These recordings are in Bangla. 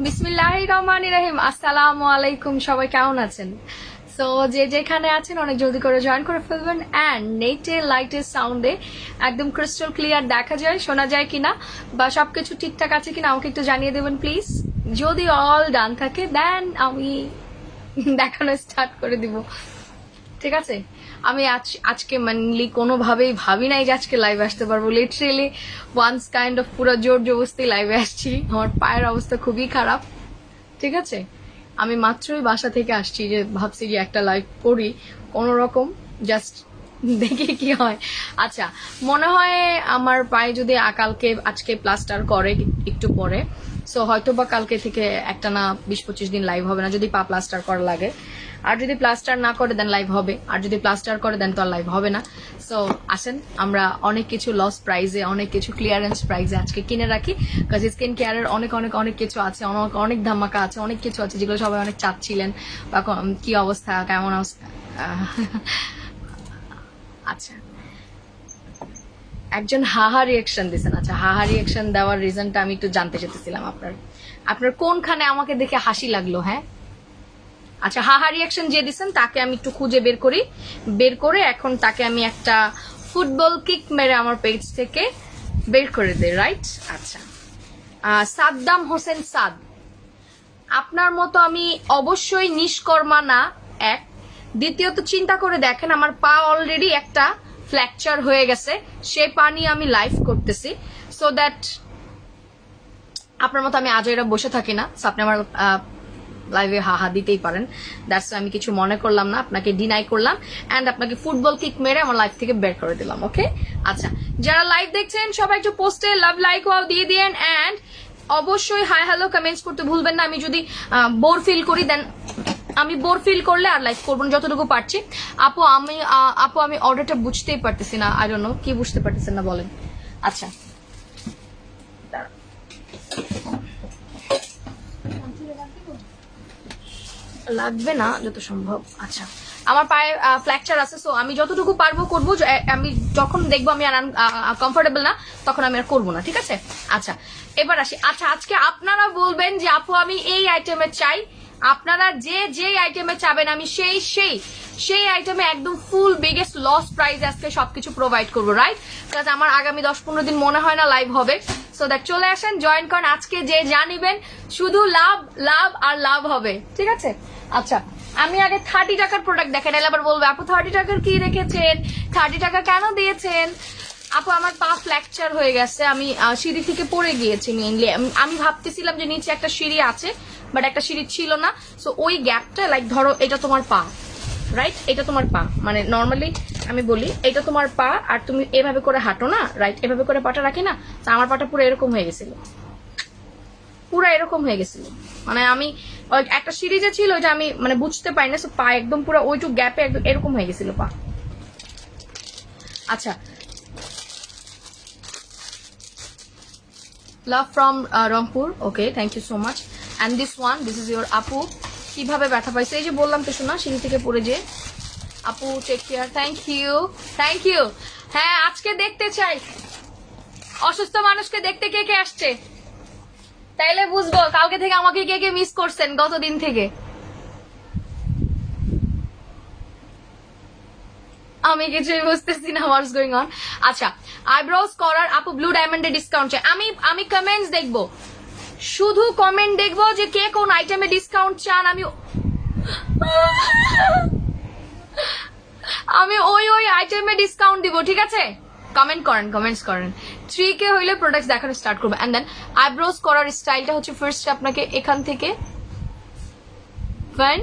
বিসমিল্লাহির রহমানির রহিম। আসসালামু আলাইকুম, সবাই কেমন আছেন? সো যে যেখানে আছেন অনেক জলদি করে জয়েন করে ফেলবেন। অ্যান্ড নেটে লাইটের সাউন্ডে একদম ক্রিস্টাল ক্লিয়ার দেখা যায়, শোনা যায় কিনা বা সবকিছু ঠিকঠাক আছে কিনা আমাকে একটু জানিয়ে দেবেন প্লিজ। যদি অল ডান থাকে দেন আমি দেখানো স্টার্ট করে দিব, ঠিক আছে? আমি আজকে মেনলি কোনোভাবেই ভাবি নাই যে আজকে লাইভ আসতে পারবো। লিটারেলি ওয়ান্স কাইন্ড অফ পুরো জোর জবস্তি লাইভে আসছি। আমার পায়ের অবস্থা খুবই খারাপ, ঠিক আছে? আমি মাত্রই বাসা থেকে আসছি, যে ভাবছি যে একটা লাইভ করি কোনো রকম, জাস্ট দেখি কি হয়। আচ্ছা, মনে হয় আমার পায়ে যদি আজকে প্লাস্টার করে একটু পরে, সো হয়তো বা কালকে থেকে একটা না 20-25 দিন লাইভ হবে না, যদি পা প্লাস্টার করা লাগে। আর যদি প্লাস্টার না করে দেন লাইভ হবে, আর যদি প্লাস্টার করে দেন তো আর লাইভ হবে না। সো আসেন আমরা অনেক কিছু লস প্রাইজে, অনেক কিছু ক্লিয়ারেন্স প্রাইজে আজকে কিনে রাখি, বিকজ স্কিন কেয়ারের অনেক অনেক অনেক কিছু আছে, অনেক অনেক ধামাকা আছে, অনেক কিছু আছে যেগুলো সবাই অনেক চাচ্ছিলেন বা কি অবস্থা, কেমন অবস্থা। আচ্ছা, একজন হাহা রিয়াকশন দিয়েছেন। আচ্ছা, হাহা রিয়াকশন দেওয়ার রিজনটা আমি একটু জানতে চাইতেছিলাম। আপনার কোনখানে আমাকে দেখে হাসি লাগলো? হ্যাঁ, আচ্ছা, হাহা রিয়াকশন যে দিচ্ছেন তাকে আমি একটু খুঁজে বের করে এখন তাকে আমি একটা ফুটবল কিক মেরে আমার পেজ থেকে বের করে দেয়, রাইট? আচ্ছা, সাদ্দাম হোসেন সাদ, আপনার মতো আমি অবশ্যই নিষ্কর্মা না। এক, দ্বিতীয়ত চিন্তা করে দেখেন আমার পা অলরেডি একটা ফ্র্যাকচার হয়ে গেছে, সে পা নিয়ে আমি লাইভ করতেছি। সো দ্যাট আপনার মতো আমি আজইরা বসে থাকি না, আপনি আমার লাইভে হাহা দিতেই পারেন। দ্যাটস আমি কিছু মনে করলাম না, আপনাকে ডিনাই করলাম অ্যান্ড আপনাকে ফুটবল কিক মেরে আমার লাইভ থেকে বের করে দিলাম। ওকে, আচ্ছা, যারা লাইভ দেখছেন সবাই একটু পোস্টে লাভ লাইক ওয়াও দিয়ে দিয়েন অ্যান্ড অবশ্যই হাই হ্যালো কমেন্টস করতে ভুলবেন না। আমি যদি বোর ফিল করি দেন আমি বোর ফিল করলে আর লাইভ করবো না, যতটুকু পারছি। আপু আমি অর্ডারটা বুঝতেই পারতেছি না, আই ডোন্ট নো কি বুঝতে পারতেছেন না বলেন। আচ্ছা, লাগবে না যত সম্ভব। আচ্ছা, আমার পায়ে ফ্র্যাকচার আছে, সো আমি যতটুকু পারবো করবো। আমি যখন দেখবো আমি আর কমফোর্টেবল না তখন আমি আর করবো না, ঠিক আছে? আচ্ছা, এবার আসি। আচ্ছা, আজকে আপনারা বলবেন যে আপু আমি এই আইটেমে চাই, আপনারা যে আইটেমে চাবেন আমি সেই আইটেমে একদম ফুল বিগেস্ট লস প্রাইস আজকে সবকিছু প্রোভাইড করবো, রাইট? বিকজ আমার আগামী 10-15 দিন মনে হয় না লাইভ হবে। সো দ্যাট চলে আসেন, জয়েন করেন। আজকে যে জানিবেন শুধু লাভ লাভ আর লাভ হবে, ঠিক আছে? আচ্ছা, আমি আগে 30 টাকার প্রোডাক্ট দেখেন, এলে আবার বলবে আপু 30 টাকার কি রেখেছেন, 30 টাকা কেন দিয়েছেন? আপু আমার পা ফ্র্যাকচার হয়ে গেছে, আমি সিঁড়ি থেকে পড়ে গিয়েছি মেইনলি। আমি ভাবতেছিলাম যে নিচে একটা সিঁড়ি আছে, বাট একটা সিঁড়ি ছিল না। সো ওই গ্যাপটা, লাইক ধরো এটা তোমার পা, রাইট? এটা তোমার পা, মানে নর্মালি আমি বলি এটা তোমার পা, আর তুমি এভাবে করে হাঁটো না, রাইট? এভাবে করে পাটা রাখি না, তো আমার পাটা পুরো এরকম হয়ে গেছিল, পুরো এরকম হয়ে গেছিল। মানে আমি একটা সিরিজে ছিল ওইটা আমি মানে বুঝতে পারি না, পা একদম পুরো ওইটুক গ্যাপে একদম এরকম হয়ে গেছিল পা। আচ্ছা, love from Rangpur, okay, thank you so much. And this is your আপু। কিভাবে ব্যথা পাইছে? এই যে বললাম তো শোনা, সিঁড়ি থেকে পড়ে যে। আপু টেক কেয়ার, থ্যাংক ইউ। হ্যাঁ, আজকে দেখতে চাই অসুস্থ মানুষকে দেখতে কে কে আসছে, তাইলে বুঝবো কালকে থেকে আমাকে কে কে মিস করছেন গতদিন থেকে। আমি কিছুই বুঝতেছি না হোয়াটস গোয়িং অন। আচ্ছা, আইব্রোজ করার আপু ব্লু ডায়মন্ডে ডিসকাউন্ট চাই। আমি কমেন্টস দেখবো, শুধু কমেন্ট দেখবো যে কে কোন আইটেমে ডিসকাউন্ট চান। আমি ওই আইটেমে ডিসকাউন্ট দিব, ঠিক আছে? কমেন্টস করেন। 3K হইলে প্রোডাক্ট দেখানো স্টার্ট করবো। এন্ড দেন আইব্রোজ করার স্টাইলটা হচ্ছে ফার্স্ট আপনাকে এখান থেকে ফাইন,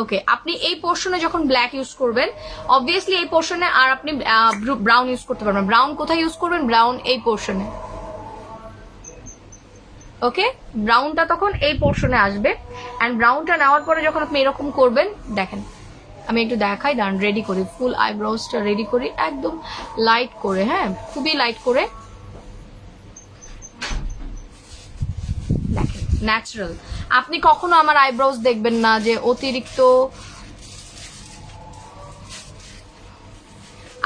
ওকে, আপনি এই পোর্শনে যখন ব্ল্যাক ইউজ করবেন অবভিয়াসলি এই পোর্শনে আর আপনি ব্রাউন ইউজ করতে পারবেন। ব্রাউন কোথায় ইউজ করবেন? ব্রাউন এই পোর্শনে, ওকে? ব্রাউনটা তখন এই পোর্শনে আসবে। অ্যান্ড ব্রাউনটা নেওয়ার পরে যখন আপনি এরকম করবেন, দেখেন আমি একটু দেখাই, দাঁড়ান রেডি করি, ফুল আইব্রোজটা রেডি করি একদম লাইট করে, হ্যাঁ খুবই লাইট করে, দেখেন ন্যাচারাল। আপনি কখনো আমার আইব্রোজ দেখবেন না যে অতিরিক্ত,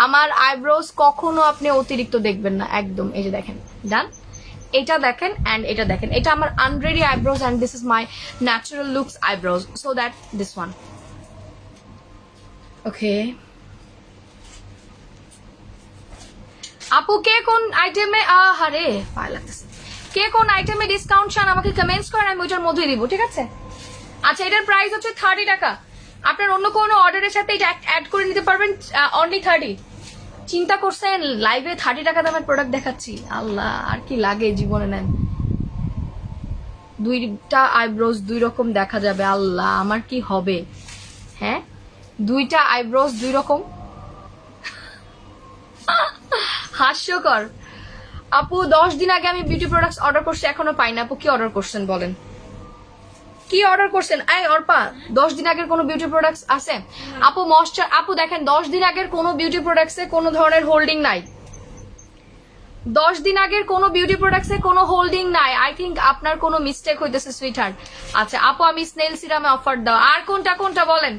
আমার আইব্রোজ কখনো আপনি অতিরিক্ত দেখবেন না, একদম এই যে দেখেন ডান। এটা দেখেন অ্যান্ড এটা দেখেন, এটা আমার unready eyebrows and this is my natural looks eyebrows, so that this one. Okay আপু কে কোন আইটেমে, আরে পায় লাগতেছে, কে কোন আইটেমে ডিসকাউন্ট চান আমাকে কমেন্টস করেন, আমি ওইটার মধ্যেই দিব, ঠিক আছে? আচ্ছা এটার প্রাইস হচ্ছে 30 টাকা, আপনার অন্য কোনো অর্ডারের সাথে এটা অ্যাড করে নিতে পারবেন, অনলি 30। চিন্তা করছেন লাইভে 30 টাকা দামের প্রোডাক্ট দেখাচ্ছি, আল্লাহ আর কি লাগে জীবনে। নেন দুইটা আইব্রোজ দুই রকম দেখা যাবে, আল্লাহ আমার কি হবে, হ্যাঁ দুইটা আইব্রোজ দুই রকম, হাস্যকর। আপু 10 দিন আগে আমি বিউটি প্রোডাক্টস অর্ডার করছি, এখনো পাই না। আপু কি অর্ডার করছেন বলেন, কি অর্ডার করছেন? এই অর্পা 10 দিন আগের কোনো বিউটি প্রোডাক্টস আছে? আপু ময়শ্চার, আপু দেখেন 10 দিন আগের কোনো বিউটি প্রোডাক্টসে কোনো ধরনের হোল্ডিং নাই, 10 দিন আগের কোনো বিউটি প্রোডাক্টসে কোনো হোল্ডিং নাই। আই থিঙ্ক আপনার কোনো মিস্টেক হইতেছে সুইটহার্ট। আচ্ছা আপু আমি স্নেল সিরামে অফার দাও, আর কোনটা কোনটা বলেন,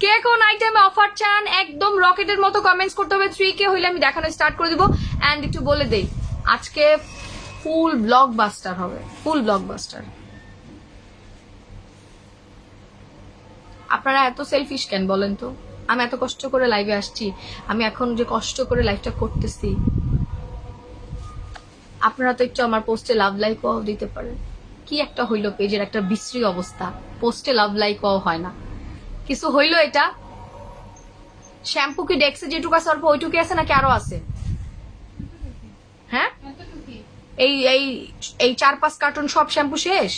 কে কোন আইটেমে অফার চান? একদম রকেটের মতো কমেন্টস করতে হবে, 3K হইলে আমি দেখানো স্টার্ট করে দিব। অ্যান্ড একটু বলে দেই আজকে ফুল ব্লকবাস্টার হবে, ফুল ব্লকবাস্টার। আপনারা এত সেলফিশ কেন বলেন তো? আমি এত কষ্ট করে লাইভে আসছি, আমি এখন যে কষ্ট করে লাইভটা করতেছি, আপনারা তো একটু আমার পোস্টে লাভ লাইক ওয়াও দিতে পারেন। কি একটা হইলো পেজের একটা বিশ্রী অবস্থা, পোস্টে লাভ লাইক ওয়াও হয় না, কিছু হইলো এটা। শ্যাম্পু কি ডেক্সে যেটুকু আছে অল্প ওইটুকু আছে নাকি আরো আছে? হ্যাঁ এই এই এই 4-5 কার্টুন সব শ্যাম্পু শেষ?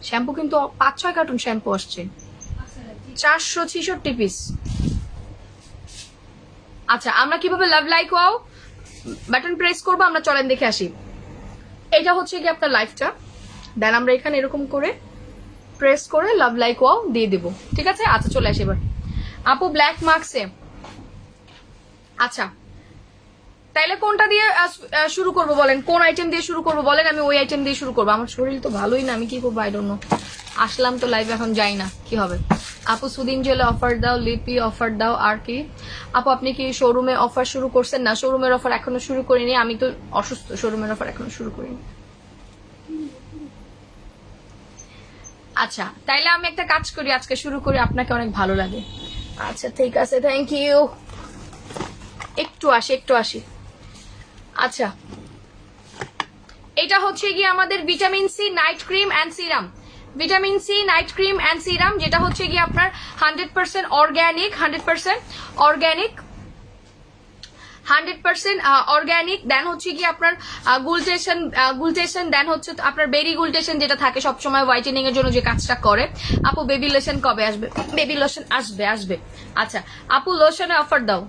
শ্যাম্পু কিন্তু 5-6 কার্টুন শ্যাম্পু আসছে, 466 পিস। আচ্ছা আমরা কিভাবে love like wow button press করবো, আমরা চলেন দেখে আসি। এটা হচ্ছে কি আপনার লাইফটা, দেন আমরা এখানে এরকম করে প্রেস করে লাভ লাইক ওয়াও দিয়ে দিব, ঠিক আছে? আচ্ছা চলে আসি এবার আপু ব্ল্যাক মার্কসে। আচ্ছা তাইলে কোনটা দিয়ে শুরু করব বলেন, কোন আইটেম দিয়ে শুরু করব বলেন, আমি ওই আইটেম দিয়ে শুরু করবো। আমার শরীর তো ভালোই না, আমি কি করবো আই ডোন্ট নো। আসলাম তো লাইভ, এখন যাই না কি হবে। আপু সুদিন জেলে অফার দাও, লিপি অফার দাও, আর কি আপু আপনি কি শোরুমে অফার শুরু করছেন? না শোরুমের অফার এখনো শুরু করিনি, আমি তো অসুস্থ, শোরুমের অফার এখনো শুরু করিনি। আচ্ছা তাইলে আমি একটা কাজ করি, আজকে শুরু করি, আপনাকে অনেক ভালো লাগে। আচ্ছা ঠিক আছে, থ্যাংক ইউ। একটু আসি একটু আসি। আচ্ছা এটা হচ্ছে গিয়ে আমাদের vitamin C night cream and serum, vitamin C night cream and serum, যেটা হচ্ছে গিয়ে আপনার 100% অর্গ্যানিক, 100% অর্গ্যানিক, 100% অর্গ্যানিক। দেন হচ্ছে কি আপনার গুলটেশন, দেন হচ্ছে আপনার বেরি গুলটেশন যেটা থাকে সবসময় হোয়াইটেনিং এর জন্য যে কাজটা করে। আপু বেবি লোশন কবে আসবে? বেবি লোশন আসবে আসবে। আচ্ছা আপু লোশনে অফার দাও,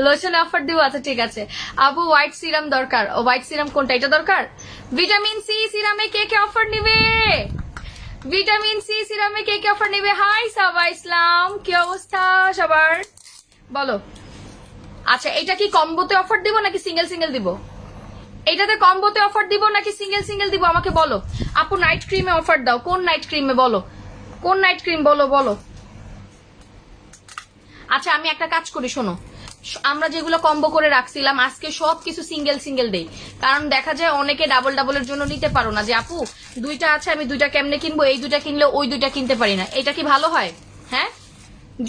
লোশনে অফার দিব, আচ্ছা ঠিক আছে। আপু হোয়াইট সিরাম দরকার, ও হোয়াইট সিরাম কোনটা, এটা দরকার? ভিটামিন সি সিরামে কে কে অফার নিবে? ভিটামিন সি সিরামে কে কে অফার নিবে? হাই সাবা ইসলাম, কি অবস্থা সবার বলো। আচ্ছা এটা কি কম্বোতে অফার দিব নাকি সিঙ্গেল সিঙ্গেল দিব? এটাতে কম্বোতে অফার দিব নাকি সিঙ্গেল সিঙ্গেল দিব আমাকে বলো। আপু নাইট ক্রিমে অফার দাও, কোন নাইট ক্রিমে বলো, কোন নাইট ক্রিম বলো বলো। আচ্ছা আমি একটা কাজ করি শোনো, আমরা যেগুলো কম্বো করে রাখছিলাম আজকে সব কিছু সিঙ্গেল সিঙ্গেল দেই, কারণ দেখা যায় অনেকে ডাবল ডাবলের জন্য নিতে পারো না, যে আপু দুইটা আছে আমি দুইটা কেমনে কিনবো, এই দুইটা কিনলে ওই দুইটা কিনতে পারি না, এটা কি ভালো হয়? হ্যাঁ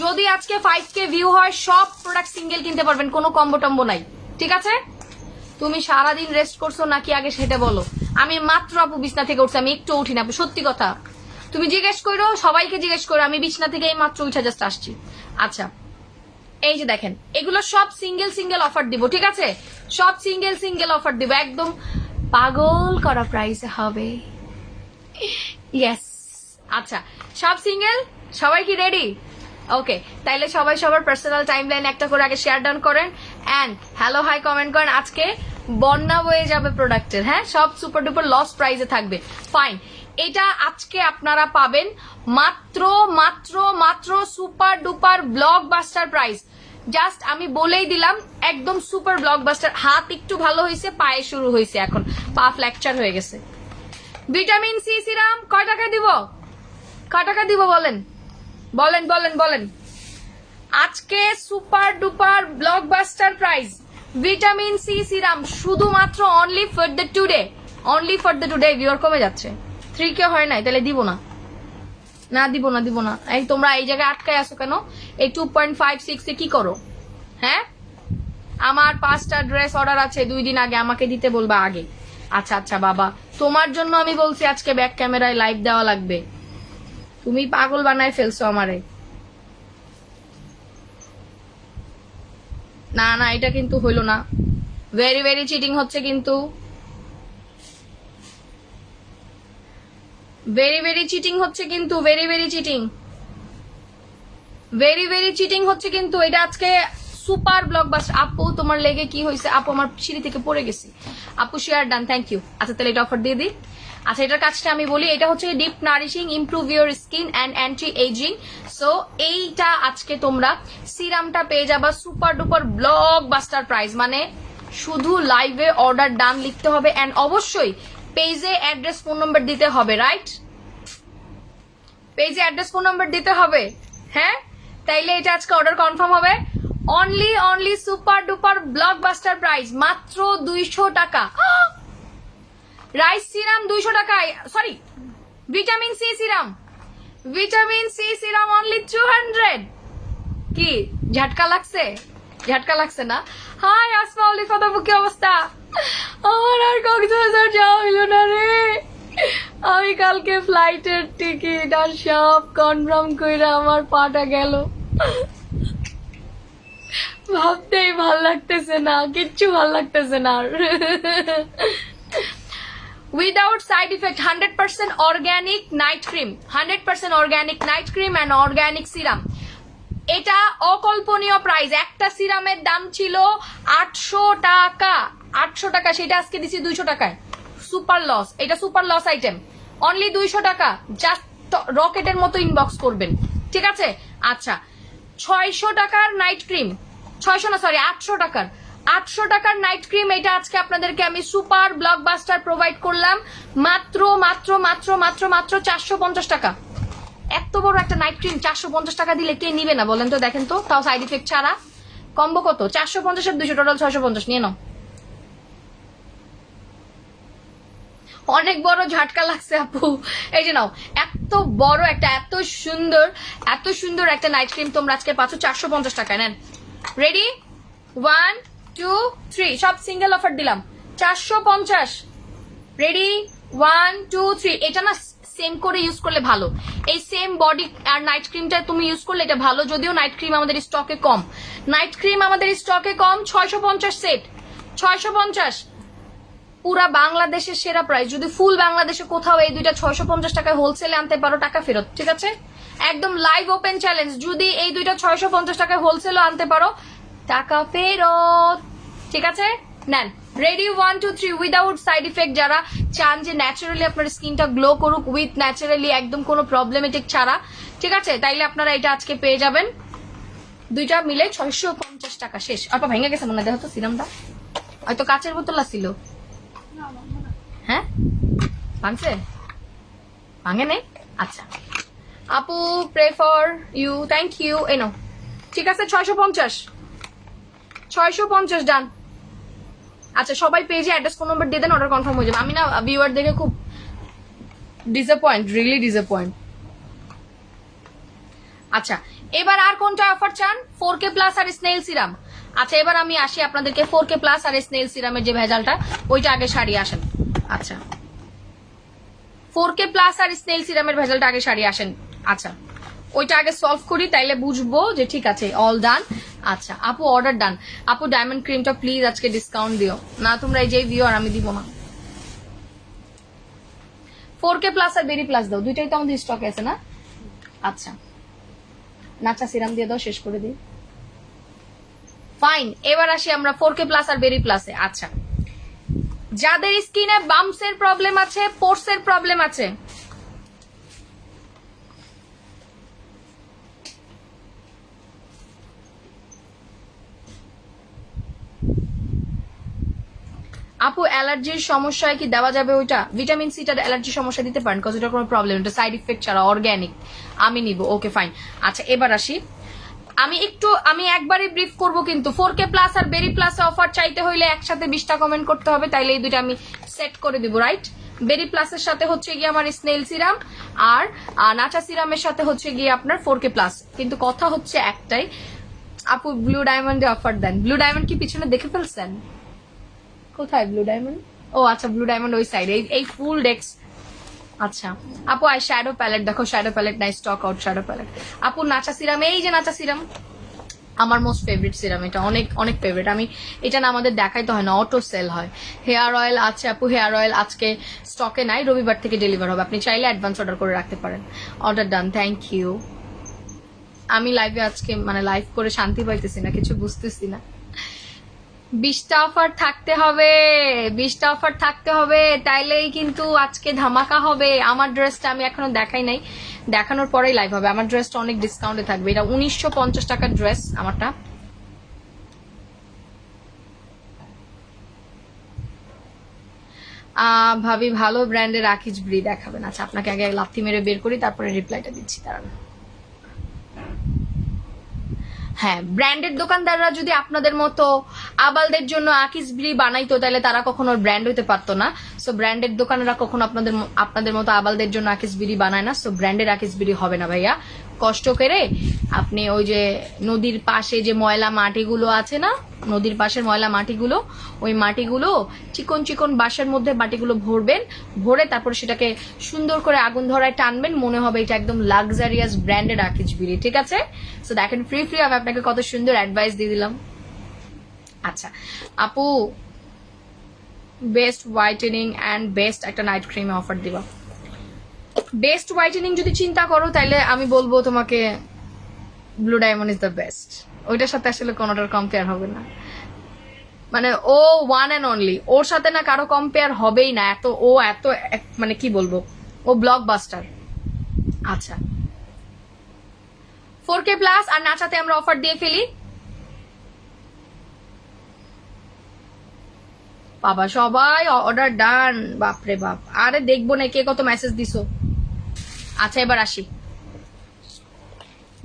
যদি আজকে 5K ভিউ হয় সব প্রোডাক্ট সিঙ্গেল কিনতে পারবেন, কোনো কম্বো টম্বো নাই, ঠিক আছে? তুমি সারাদিন রেস্ট করছো নাকি আগে সেটা বলো। আমি মাত্র আপু বিছনা থেকে উঠছি, আমি একটু উঠি না আপু, সত্যি কথা। তুমি জিজ্ঞেস করো, সবাইকে জিজ্ঞেস করো, আমি বিছনা থেকে এই মাত্র উঠে জাস্ট আসছি। আচ্ছা এই যে দেখেন এগুলো সব সিঙ্গেল সিঙ্গেল অফার দিব, ঠিক আছে? সব সিঙ্গেল সিঙ্গেল অফার দিব, একদম পাগল করা প্রাইসে হবে। ইয়েস আচ্ছা সব সিঙ্গেল, সবাই কি রেডি? ওকে তাইলে সবাই সবার পার্সোনাল টাইমলাইন একটা করে আগে শেয়ার ডাউন করেন এন্ড হ্যালো হাই কমেন্ট করেন। আজকে বন্যা বয়ে যাবে প্রোডাক্টের, হ্যাঁ সব সুপার ডুপার লস প্রাইসে থাকবে। ফাইন, এটা আজকে আপনারা পাবেন মাত্র মাত্র মাত্র super duper blockbuster price. Just আমি বলেই দিলাম একদম সুপার ব্লকবাস্টার। হাত একটু ভালো হয়েছে, পায়ে শুরু হয়েছে, এখন পা ফ্র্যাকচার হয়ে গেছে। ভিটামিন সি সিরাম কয় টাকা দিব, কয় টাকা দিব বলেন বলেন বলেন বলেন। আজকে super duper blockbuster price vitamin C serum শুধুমাত্র only for the today, only for the today. Viewer কমে যাচ্ছে, 3K হয় নাই, তাহলে দিব না, না দিব না, দিব না। এই তোমরা এই জায়গায় আটকায় আসো কেন? এই 2.56 এ কি করো? হ্যাঁ, আমার 5টা ড্রেস অর্ডার আছে 2 দিন আগে, আমাকে দিতে বলবা আগে। আচ্ছা আচ্ছা বাবা, তোমার জন্য আমি বলছি আজকে ব্যাক ক্যামেরায় লাইভ দেওয়া লাগবে। তুমি পাগল বানায় ফেলছো আমারে। না না, এটা কিন্তু হইলো না, ভেরি ভেরি চিটিং হচ্ছে কিন্তু, ভেরি ভেরি চিটিং হচ্ছে কিন্তু, very very cheating, very very cheating হচ্ছে কিন্তু। এটা আজকে সুপার ব্লকবাস্টার। আপু তোমার লেগে কি হয়েছে? আপু আমার সিঁড়ি থেকে পড়ে গেছি। আপু শেয়ার ডান, থ্যাংক ইউ। আচ্ছা তাহলে এটা অফার দিয়ে দিই। আচ্ছা এটার কাজটা আমি বলি, এটা হচ্ছে deep nourishing, improve your skin and anti aging. So এইটা আজকে তোমরা সিরামটা পেয়ে যাবা সুপার ডুপার ব্লকবাস্টার প্রাইস, মানে শুধু লাইভে অর্ডার ডান লিখতে হবে অ্যান্ড অবশ্যই পেজে অ্যাড্রেস ফোন নম্বর দিতে হবে, রাইট? পেজে অ্যাড্রেস ফোন নম্বর দিতে হবে, হ্যাঁ? তাইলে এটা আজকে অর্ডার কনফার্ম হবে। Only only super duper blockbuster price মাত্র 200 টাকা। রাইস সিরাম 200 টাকায়, sorry vitamin C serum, vitamin C serum only 200। কি ঝাটকা লাগছে? ঝাটকা লাগছে না? হাই আসমা আলী কথা, কি অবস্থা? আমার আর কক্সবাজার যাওয়া হইল না রে। আমি কালকে ফ্লাইটের টিকিট আর সব কনফার্ম কইরা আমার পাটা গেল, ভাবতেই ভাল লাগতেছে না, কিচ্ছু ভাল লাগতেছে না। Without side effect 100% organic night cream, 100% organic night cream and organic serum. এটা অকল্পনীয় প্রাইস। একটা সিরামের দাম ছিল 800 টাকা, 800 টাকা, সেটা আজকে দিচ্ছি 200 টাকায়। সুপার লস, এটা সুপার লস আইটেম, অনলি 200 টাকা। জাস্ট রকেটের মতো ইনবক্স করবেন, ঠিক আছে? আচ্ছা 600 টাকার নাইট ক্রিম, 600 না সরি 800 টাকার, 800 টাকার নাইট ক্রিম, এটা আজকে আপনাদেরকে আমি সুপার ব্লকবাস্টার প্রোভাইড করলাম মাত্র মাত্র মাত্র মাত্র মাত্র 450 টাকা। এত বড় একটা নাইট ক্রিম 450 টাকা দিলে কে নিবে না বলেন তো? দেখেন তো, তাও সাইড ইফেক্ট ছাড়া। কম্বো কত? 450 আর 200, টোটাল 650, নিয়ে নাও। অনেক বড় ঝাটকা লাগছে আপু, এই যে নাও। এত বড় একটা, এত সুন্দর একটা নাইট ক্রিম তোমরা আজকে পাচ্ছ 450 টাকায়। নেন, রেডি, 1 2 3, সব সিঙ্গেল অফার দিলাম 450। রেডি, 1 2 3। এটা না সেম করে ইউজ করলে ভালো, এই সেম বডি আর নাইট ক্রিমটা তুমি ইউজ করলে এটা ভালো। যদিও নাইট ক্রিম আমাদের স্টকে কম, নাইট ক্রিম আমাদের স্টকে কম। 650 সেট, 650, পুরা বাংলাদেশের সেরা প্রাইস। যদি ফুল বাংলাদেশে কোথাও এই দুইটা 650 টাকায় হোলসেলে আনতে পারো, টাকা ফেরত, ঠিক আছে? একদম লাইভ ওপেন চ্যালেঞ্জ, যদি এই দুইটা 650 টাকায় হোলসেলও আনতে পারো, টাকা ফেরত, ঠিক আছে? নেন, রেডি, 1 2 3। উইদাউট সাইড ইফেক্ট, যারা চান যে ন্যাচারালি আপনার স্কিনটা গ্লো করুক উইথ ন্যাচারালি, একদম কোনো প্রবলেমেটিক ছাড়া, ঠিক আছে? তাইলে আপনারা এটা আজকে পেয়ে যাবেন, দুইটা মিলে 650 টাকা। শেষ। আপা ভেঙে গেছে মনে হয়, দেখো তো সিরামটা, হয়তো কাচের বোতল ছিল। হ্যাঁ ভাঙছে? ভাঙে নেই? আচ্ছা আপু, pray for you, thank you. এই নাও, ঠিক আছে? 650 ডান। আচ্ছা সবাই পেজে অ্যাড্রেস ফোন নম্বর দিয়ে দেন, অর্ডার কনফার্ম হয়ে যাবে। আমি না ভিউয়ার দেখে খুব ডিসঅ্যাপয়েন্ট, রিয়েলি ডিসঅ্যাপয়েন্ট। আচ্ছা এবার আর কোনটা অফার চান? 4K প্লাস আর স্নেল সিরাম। আচ্ছা এবার আমি আসি আপনাদেরকে 4K প্লাস আর স্নেল সিরামের যে ভেজালটা, ওইটা আগে সারিয়ে আসেন। আচ্ছা 4K প্লাস আর স্নেল সিরামের ভেজালটা আগে সারিয়ে আসেন। আচ্ছা ওইটা আগে সলভ করি, তাইলে বুঝবো যে ঠিক আছে, অল ডান। আচ্ছা আপু অর্ডার ডান। আপু ডায়মন্ড ক্রিমটা প্লিজ আজকে ডিসকাউন্ট দিও না, তোমরা এই যে ভিউয়ার, আমি দিব না। 4K প্লাস আর বেরি প্লাস দাও, দুইটাই তো আমাদের স্টকে আছে না? আচ্ছা নাচা সিরাম দিয়ে দাও, শেষ করে দিই। ফাইন, এবার আসি আমরা 4K প্লাস আর বেরি প্লাসে। আচ্ছা যাদের স্কিনে বাম্পসের প্রবলেম আছে, পোর্সের প্রবলেম আছে, আপু অ্যালার্জির সমস্যায় কি দেওয়া যাবে ওইটা? ভিটামিন সিটা অ্যালার্জির সমস্যা দিতে পারেন, কজ এটা কোনো প্রবলেম, এটা সাইড ইফেক্ট ছাড়া অর্গ্যানিক, আমি নিব। Okay fine. আচ্ছা এবার আসি, আমি একবারে ব্রিফ করব, কিন্তু 4K প্লাস আর বেরি প্লাস অফার চাইতে হইলে একসাথে 20টা কমেন্ট করতে হবে, তাইলে এই দুইটা আমি সেট করে দিব, রাইট? বেরি প্লাসের সাথে হচ্ছে গিয়ে আমার স্নেল সিরাম, আর নাচা সিরামের সাথে হচ্ছে গিয়ে আপনার 4K প্লাস। কিন্তু কথা হচ্ছে একটাই, আপু ব্লু ডায়মন্ডে অফার দেন। ব্লু ডায়মন্ড কি পিছনে দেখে ফেলছেন? কোথায় ব্লু ডায়মন্ড? ও আচ্ছা, ব্লু ডায়মন্ড ওই সাইড, এই ফুল ডেক্স। আচ্ছা আপু, আই শ্যাডো প্যালেট দেখো, শ্যাডো প্যালেট নাই, স্টক আউট শ্যাডো প্যালেট। আপু নাচা সিরাম, এই যে নাচা সিরাম, আমার মোস্ট ফেভারিট সিরাম, এটা অনেক অনেক ফেভারিট। আমি এটা না আমাদের দেখাইতে হয় না, অটো সেল হয়। হেয়ার অয়েল আছে আপু, হেয়ার অয়েল আজকে স্টকে নাই, রবিবার থেকে ডেলিভার হবে, আপনি চাইলে অ্যাডভান্স অর্ডার করে রাখতে পারেন। Order done, thank you. আমি লাইভে আজকে মানে লাইভ করে শান্তি পাইতেছি না, কিছু বুঝতেছি না। 20টা অফার থাকতে হবে, 20টা অফার থাকতে হবে, তাইলেই কিন্তু আজকে ধামাকা হবে। আমার ড্রেসটা আমি এখনো দেখাই নাই, দেখানোর পরেই লাইভ হবে। আমার ড্রেসটা অনেক ডিসকাউন্টে থাকবে, এটা 1950 টাকার ড্রেস আমারটা। ভাবি ভালো ব্র্যান্ডের আকিজ ব্রি দেখাবেন? আচ্ছা আপনাকে আগে লাথি মেরে বের করি, তারপরে রিপ্লাইটা দিচ্ছি, দাঁড়ান। হ্যাঁ, ব্র্যান্ডেড দোকানদাররা যদি আপনাদের মতো আবালদের জন্য আকিসবিরি বানাইতো, তাহলে তারা কখনো ব্র্যান্ড হইতে পারতো না। সো ব্র্যান্ডেড দোকানেরা কখনো আপনাদের মতো আবালদের জন্য আকিসবিরি বানায় না। সো ব্র্যান্ডেড আকিসবিরি হবে না ভাইয়া। কষ্ট করে আপনি ওই যে নদীর পাশে যে ময়লা মাটিগুলো আছে না, নদীর পাশের ময়লা মাটিগুলো, ওই মাটিগুলো চিকন চিকন বাঁশের মধ্যে মাটিগুলো ভরবেন, ভরে তারপর সেটাকে সুন্দর করে আগুন ধরায় টানবেন, মনে হবে এটা একদম লাক্সারিয়াস ব্র্যান্ডেড আকিজ বিড়ি, ঠিক আছে? সো দেখেন, ফ্রি ফ্রি আমি আপনাকে কত সুন্দর অ্যাডভাইস দিয়ে দিলাম। আচ্ছা আপু, বেস্ট হোয়াইটেনিং অ্যান্ড বেস্ট একটা নাইট ক্রিমে অফার দিবা। বেস্ট হোয়াইটেনিং যদি চিন্তা করো, তাহলে আমি বলবো তোমাকে blue diamond is the best. ওইটার সাথে আসলে কোনোটার কম্পেয়ার হবে না, মানে ও ওয়ান অ্যান্ড অনলি, ওর সাথে না কারো কম্পেয়ার হবেই না। এত মানে কি বলবো, ও ব্লকবাস্টার। আচ্ছা 4K প্লাস আর নাচাতে আমরা অফার দিয়ে ফেলি। বাবা সবাই অর্ডার ডান, বাপরে বাপ। আরে দেখবো না কে কত মেসেজ দিছো। আচ্ছা এবার আসি,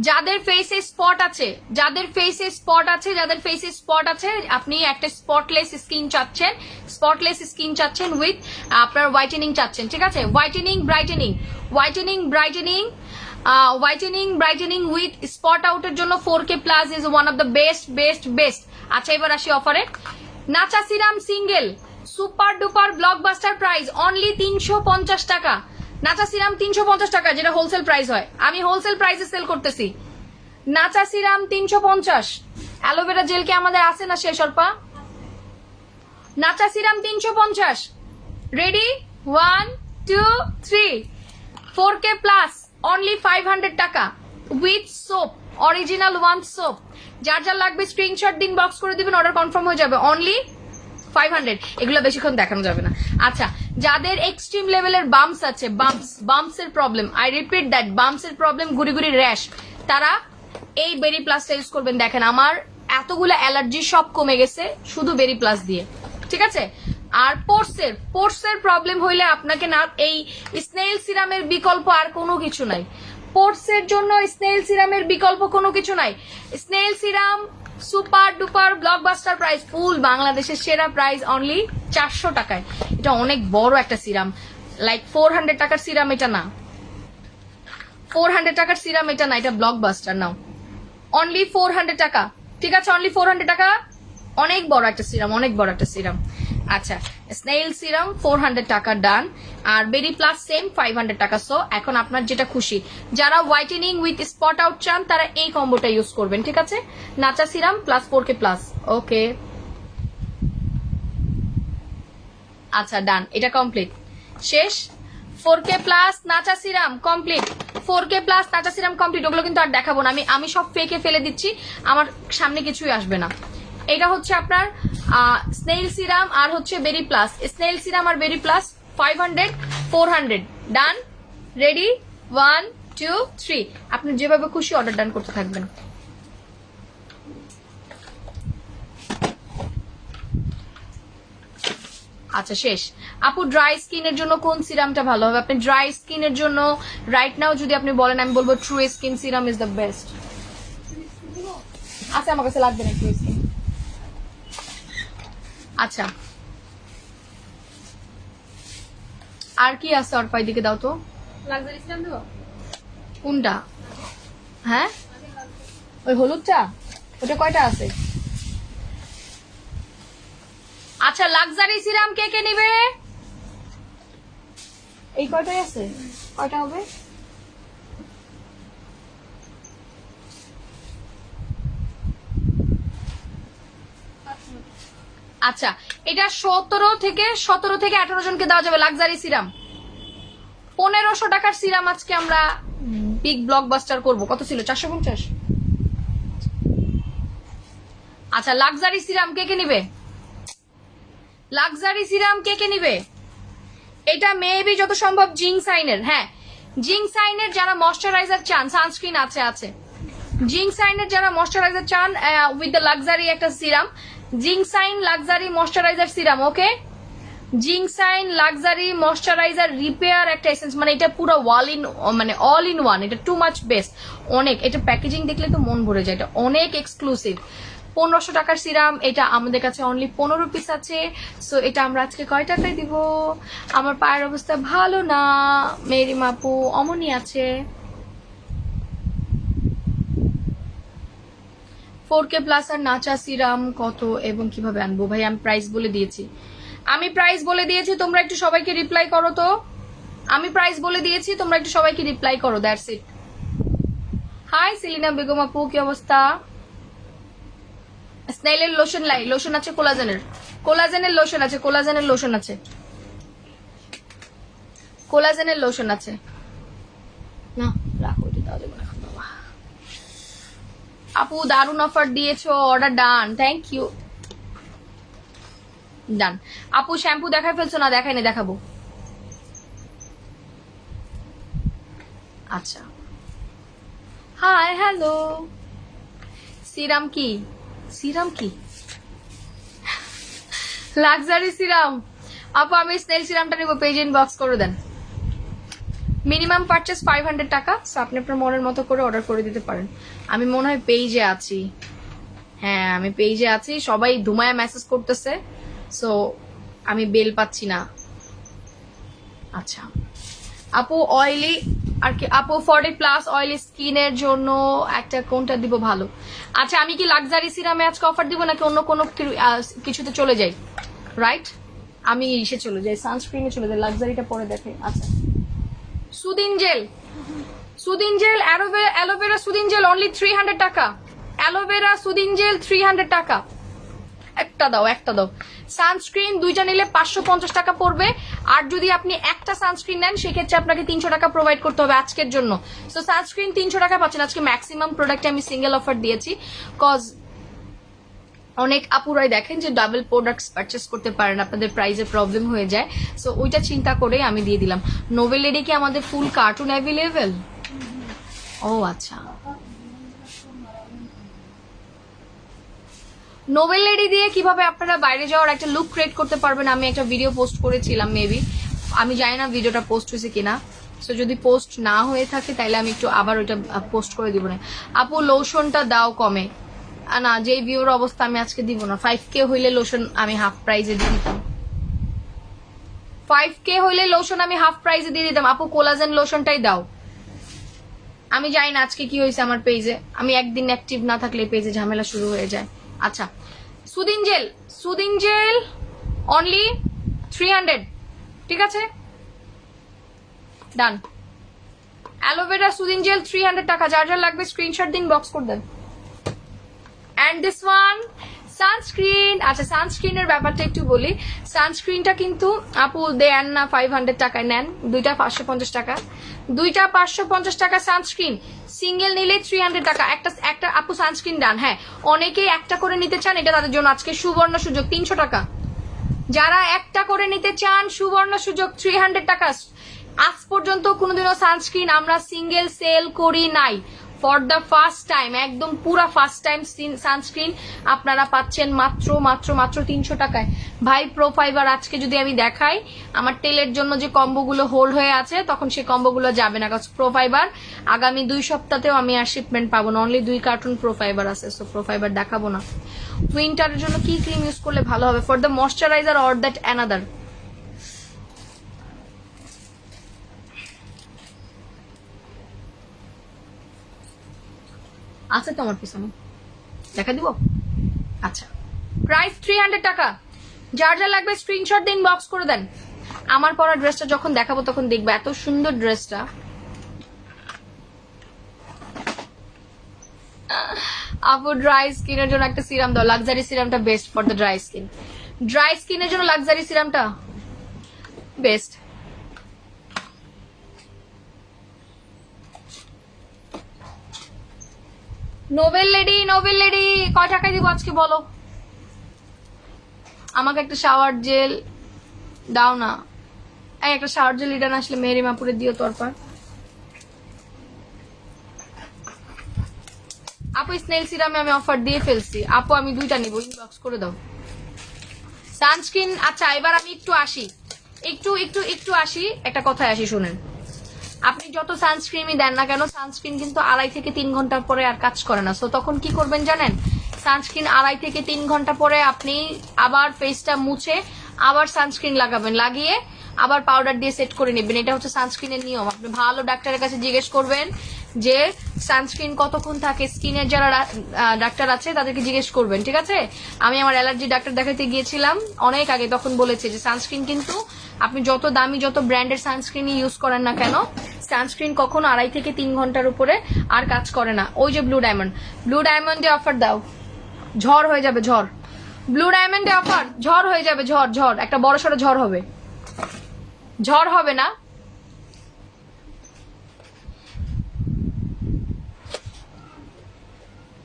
যাদের ফেসে স্পট আছে, যাদের ফেসে স্পট আছে, যাদের ফেসে স্পট আছে, আপনি একটা স্পটলেস স্কিন চাচ্ছেন, স্পটলেস স্কিন চাচ্ছেন উইথ আপনার হোয়াইটেনিং চাচ্ছেন, ঠিক আছে? Whitening brightening, whitening brightening, whitening brightening with spot আউটের জন্য 4K plus is one of the best best best. আচ্ছা এবার আসি অফারে। নাচা serum single super duper blockbuster price only 350 টাকা। নাচা সিরাম 350 টাকা, যেটা হোলসেল প্রাইস হয়, আমি হোলসেল প্রাইসে সেল করতেছি। নাচা সিরাম 350। অ্যালোভেরা জেল কি আমাদের আছে না শেষ অল্পা? নাচা serum 350। Ready, 1 2 3। 4K plus only 500 টাকা with soap, original one soap. যার যার লাগবে স্ক্রিনশট দিন, বক্স করে দিবেন, অর্ডার কনফার্ম হয়ে যাবে। অনলি 500। এগুলো বেশিক্ষণ দেখানো যাবে না। আচ্ছা, যাদের এক্সট্রিম লেভেলের বাম্পস আছে, বাম্পস এর problem, I repeat that, bumps এর প্রবলেম, গুড়ি গুড়ি র্যাশ, তারা এই বেরি প্লাসটা ইউজ করবেন। দেখেন আমার এতগুলো অ্যালার্জি সব কমে গেছে শুধু বেরি প্লাস দিয়ে, ঠিক আছে? আর পোর্সের প্রবলেম হইলে আপনাকে না, এই স্নেল সিরামের বিকল্প আর কোনো কিছু নাই। পোর্সের জন্য স্নেল সিরামের বিকল্প কোনো কিছু নাই। Snail serum super duper blockbuster price, full বাংলাদেশের সেরা প্রাইস অনলি 400 টাকায়। এটা অনেক বড় একটা সিরাম, লাইক 400 টাকার সিরাম এটা না, 400 টাকার সিরাম এটা না, এটা ব্লকবাস্টার। নাও অনলি 400 টাকা, ঠিক আছে? অনলি 400 টাকা, অনেক বড় একটা সিরাম, অনেক বড় একটা সিরাম। আচ্ছা স্নেল সিরাম 400 টাকা ডান, আর বেরি প্লাস সেম 500 টাকা। সো এখন আপনার যেটা খুশি, যারা হোয়াইটেনিং উইথ স্পট আউট চান তারা এই কম্বোটা ইউজ করবেন, ঠিক আছে? নাচা সিরাম প্লাস 4K প্লাস, ওকে। আচ্ছা ডান, এটা কমপ্লিট, শেষ। 4K প্লাস নাচা সিরাম কমপ্লিট, 4K প্লাস নাচা সিরাম কমপ্লিট। ওগুলো কিন্তু আর দেখাবো না, আমি সব ফেকে ফেলে দিচ্ছি, আমার সামনে কিছুই আসবে না। এটা হচ্ছে আপনার স্নেল সিরাম আর হচ্ছে বেরি প্লাস, স্নেল সিরাম আর বেরি প্লাস 500 400 ডান। রেডি, 1 2 3। আপনি যেভাবে খুশি অর্ডার ডান করতে থাকবেন। আচ্ছা শেষ। আপু ড্রাই স্কিনের জন্য কোন সিরামটা ভালো হবে? আপনি ড্রাই স্কিনের জন্য রাইট নাও যদি আপনি বলেন, আমি বলবো true skin serum is the best. আচ্ছা আমার কাছে লাগবে না প্লিজ। আচ্ছা আর কি আছে অর্পা, দিকে দাও তো। লাক্সারি সিরাম দেবো? কোনটা? হ্যাঁ ওই হলুদটা, ওটা কয়টা আছে? আচ্ছা লাক্সারি সিরাম কে কে নিবে? এই কয়টাই আছে, কয়টা হবে? আচ্ছা এটা 17 থেকে 18 জনকে দেওয়া যাবে লাক্সারি সিরাম। 1500 টাকার সিরাম আজকে আমরা বিগ ব্লকবাস্টার করব। কত ছিল? 450। আচ্ছা লাক্সারি সিরাম কে কে নিবে? লাক্সারি সিরাম কে কে নিবে? এটা মেবি যত সম্ভব জিংসাইনের। হ্যাঁ জিংসাইনের যারা ময়শ্চারাইজার চান, সানস্ক্রিন আছে আছে। জিংসাইনের যারা ময়শ্চারাইজার চান উইথ দ্য লাক্সারি একটা সিরাম, জিংসাইন লাক্সারি ময়শ্চারাইজার সিরাম। ওকে জিংসাইন লাক্সারি ময়শ্চারাইজার রিপেয়ার একটা এসেন্স, মানে এটা পুরো মানে অল ইন ওয়ান। এটা টু মাচ বেস্ট, অনেক। এটা প্যাকেজিং দেখলে তো মন ভরে যায়, এটা অনেক এক্সক্লুসিভ। 1500 টাকার সিরাম, এটা আমাদের কাছে অনলি 15 পিস আছে। সো এটা আমরা আজকে কয় টাকায় দিব? আমার পায়ের অবস্থা ভালো না, মেরি মাপু অমনি আছে। 4K প্লাস আর নাচা সিরাম কত এবং কিভাবে আনবো? ভাই আমি প্রাইস বলে দিয়েছি, তোমরা একটু সবাইকে রিপ্লাই করো তো। আমি প্রাইস বলে দিয়েছি, তোমরা একটু সবাইকে রিপ্লাই করো, that's it. Hi Selina Begum আপু, কি অবস্থা? স্নেইলের লোশন লোশন আছে, কোলাজেনের লোশন আছে, কোলাজেনের লোশন আছে। না রাখো, এটা দাও, দেবো না বাবা। আপু দারুন অফার দিয়েছো, অর্ডার ডান, থ্যাংক ইউ, ডান। আপু শ্যাম্পু দেখাই ফেলছো না? দেখাই না, দেখাবো। আচ্ছা হাই হ্যালো। সিরাম কি লাক্সারি সিরাম? আপু আমি স্নেল সিরামটা নিবো, পেজ ইনবক্স করে দেন। মিনিমাম পারচেস 500 টাকা। সো আপনি আপনার মনের মতো করে অর্ডার করে দিতে পারেন। আমি মনে হয় পেজে আছি, হ্যাঁ আমি পেজে আছি, সবাই ধুমায় মেসেজ করতেছে, সো আমি বেল পাচ্ছি না। আচ্ছা আপু অয়েলি আর কি, আপু 40 প্লাস অয়েলি স্কিনের জন্য একটা কোনটা দিব ভালো? আচ্ছা আমি কি লাক্সারি সিরামে আজকে অফার দিব নাকি অন্য কোনো কিছুতে চলে যাই? রাইট, আমি ইসে চলে যাই, সানস্ক্রিনে চলে যাই, লাক্সারিটা পরে দেখে। আচ্ছা সুদিন জেল অ্যালোভেরা সুদিন জেল অনলি 300 টাকা। অ্যালোভেরা সুদিন জেল 300 টাকা। একটা দাও সানস্ক্রিন দুইটা নিলে 550 টাকা পড়বে। আর যদি আপনি একটা সানস্ক্রিন নেন সেক্ষেত্রে আপনাকে 300 টাকা প্রোভাইড করতে হবে আজকের জন্য। সো সানস্ক্রিন 300 টাকা পাচ্ছেন। আজকে ম্যাক্সিমাম প্রোডাক্টে আমি সিঙ্গেল অফার দিয়েছি, কজ অনেক আপুরাই দেখেন যে ডাবল প্রোডাক্টস পারচেস করতে পারেন, আপনাদের প্রাইসে প্রবলেম হয়ে যায়। সো ওইটা চিন্তা করে আমি দিয়ে দিলাম। নোভেল লেডি কি আমাদের ফুল কার্টুন অ্যাভেলেবেল? ও আচ্ছা, নোভেল লেডি দিয়ে কিভাবে আপনারা বাইরে যাওয়ার একটা লুক ক্রিয়েট করতে পারবেন, আমি একটা ভিডিও পোস্ট করেছিলাম, মেবি আমি জানি না ভিডিওটা পোস্ট হয়েছে কিনা। সো যদি পোস্ট না হয়ে থাকে তাহলে আমি একটু আবার ওইটা পোস্ট করে দিব না। আপু লোশনটা দাও কমে। না, যে ভিউর অবস্থা আমি আজকে দিব না। 5K হইলে লোশন আমি হাফ প্রাইজে দিয়ে দিতাম। 5K হইলে লোশন আমি হাফ প্রাইজে দিয়ে দিতাম। আপু কোলাজেন লোশনটাই দাও। আমি জানি না আজকে কি হয়েছে আমার পেজে, আমি একদিন অ্যাক্টিভ না থাকলে পেজে ঝামেলা শুরু হয়ে যায়। আচ্ছা সুদিন জেল অনলি 300, ঠিক আছে ডান। অ্যালোভেরা সুদিন জেল 300 টাকা। যার যার লাগবে স্ক্রিনশট দিন, বক্স করে দেন। And this one sunscreen. আচ্ছা সানস্ক্রিনের ব্যাপারটা একটু বলি। সানস্ক্রিনটা কিন্তু আপু দেন না 500 টাকায় নেন, দুইটা 550 টাকা, দুইটা 550 টাকা সানস্ক্রিন। সিঙ্গেল নিলে 300 টাকা। একটা আপু সানস্ক্রিন ডান। হ্যাঁ অনেকেই একটা করে নিতে চান, এটা তাদের জন্য আজকে সুবর্ণ সুযোগ, 300 টাকা। যারা একটা করে নিতে চান সুবর্ণ সুযোগ, 300 টাকা। আজ পর্যন্ত কোনোদিনও সানস্ক্রিন আমরা সিঙ্গেল সেল করি নাই, ফর দ্য ফার্স্ট টাইম, একদম পুরা ফার্স্ট টাইম সানস্ক্রিন আপনারা পাচ্ছেন মাত্র মাত্র মাত্র 300 টাকায়। ভাই প্রো ফাইবার আজকে যদি আমি দেখাই, আমার তেলের জন্য যে কম্বোগুলো হোল্ড হয়ে আছে তখন সেই কম্বোগুলো যাবে না, কারণ প্রো ফাইবার আগামী 2 সপ্তাহেও আমি আর শিপমেন্ট পাবো না, অনলি 2 কার্টুন প্রো ফাইবার আছে, সো প্রো ফাইবার দেখাবো না। উইন্টারের জন্য কি ক্রিম ইউজ করলে ভালো হবে? For the moisturiser or that another? আছে তো আমার পিছনে, দেখা দিব। আচ্ছা, প্রাইস 300 টাকা। যার যা লাগবে স্ক্রিনশট দিন, বক্স করে দেন। আমার পরা ড্রেসটা যখন দেখাবো তখন দেখবে এত সুন্দর ড্রেসটা। আপু ড্রাই স্কিনের জন্য একটা সিরাম দাও, লাক্সারি সিরামটা best for the dry skin. Dry স্কিনের জন্য লাক্সারি সিরামটা best. Noble lady, noble lady কয় টাকায় দিব আজকে বলো? আমাকে একটা শাওয়ার জেল দাও না, এই একটা শাওয়ার জেল রিটার্ন আসলে মেহেরি মাপুরে দিও তোরপর। আপু স্নেল সিরামে আমি অফার দিয়ে ফেলছি আপু, আমি 2টা নিব, ইনবক্স করে দাও। সানস্ক্রিন, আচ্ছা এবার আমি একটু আসি, একটু আসি, একটা কথায় আসি শুনেন। আপনি যত সানস্ক্রিনই দেন না কেন, সানস্ক্রিন কিন্তু 2.5 থেকে 3 ঘন্টা পরে আর কাজ করে না। সো তখন কি করবেন জানেন? সানস্ক্রিন 2.5 থেকে 3 ঘন্টা পরে আপনি আবার ফেসটা মুছে আবার সানস্ক্রিন লাগাবেন, লাগিয়ে আবার পাউডার দিয়ে সেট করে নেবেন। এটা হচ্ছে সানস্ক্রিনের নিয়ম। আপনি ভালো ডাক্তারের কাছে জিজ্ঞেস করবেন যে সানস্ক্রিন কতক্ষণ থাকে, স্কিনের যারা ডাক্তার আছে তাদেরকে জিজ্ঞেস করবেন, ঠিক আছে? আমি আমার অ্যালার্জি ডাক্তার দেখাতে গিয়েছিলাম অনেক আগে, তখন বলেছে যে সানস্ক্রিন কিন্তু আপনি যত দামি যত ব্র্যান্ডের সানস্ক্রিন ইউজ করেন না কেন, সানস্ক্রিন কখনো 2.5 থেকে 3 ঘন্টার উপরে আর কাজ করে না। ওই যে ব্লু ডায়মন্ড, ব্লু ডায়মন্ডে অফার দাও, ঝড় হয়ে যাবে ঝড়। ব্লু ডায়মন্ডে অফার, ঝড় হয়ে যাবে, ঝড় ঝড়, একটা বড় সড়ো ঝড় হবে। ঝড় হবে না,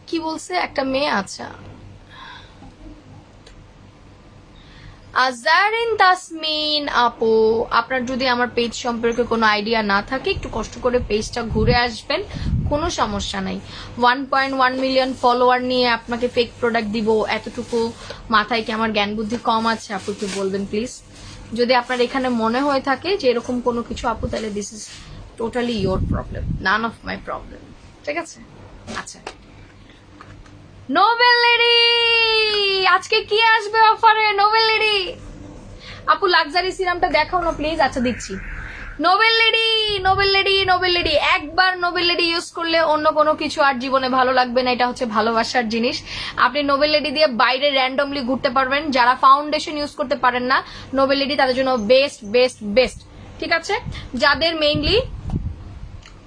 কি বলছে একটা মেয়ে? আচ্ছা, আজারিন তাসমিন আপু, আপনার যদি আমার পেজ সম্পর্কে কোনো আইডিয়া না থাকে একটু কষ্ট করে পেজটা ঘুরে আসবেন, কোনো সমস্যা নাই। 1.1 মিলিয়ন ফলোয়ার নিয়ে আপনাকে ফেক প্রোডাক্ট দিব, এতটুকু মাথায় কি আমার জ্ঞান বুদ্ধি কম আছে? আপু একটু বলবেন প্লিজ। যদি আপনার এখানে মনে হয়ে থাকে যে এরকম কোনো কিছু আপু, তাহলে this is totally your problem, none of my problem, ঠিক আছে? আচ্ছা, নোবেল লেডি আজকে কি আসবে অফারে? নোবেল লেডি আপু লাক্সারি সিরামটা দেখাও না প্লিজ। আচ্ছা দিচ্ছি। Nobel lady, noble lady, noble lady, একবার নোবেল লেডি ইউজ করলে অন্য কোনো কিছু আর জীবনে ভালো লাগবে না। এটা হচ্ছে ভালোবাসার জিনিস। আপনি নোবেল লেডি দিয়ে বাইরে র্যান্ডমলি ঘুরতে পারবেন। যারা ফাউন্ডেশন ইউজ করতে পারেন না, নোবেল লেডি তাদের জন্য বেস্ট বেস্ট বেস্ট, ঠিক আছে? যাদের মেইনলি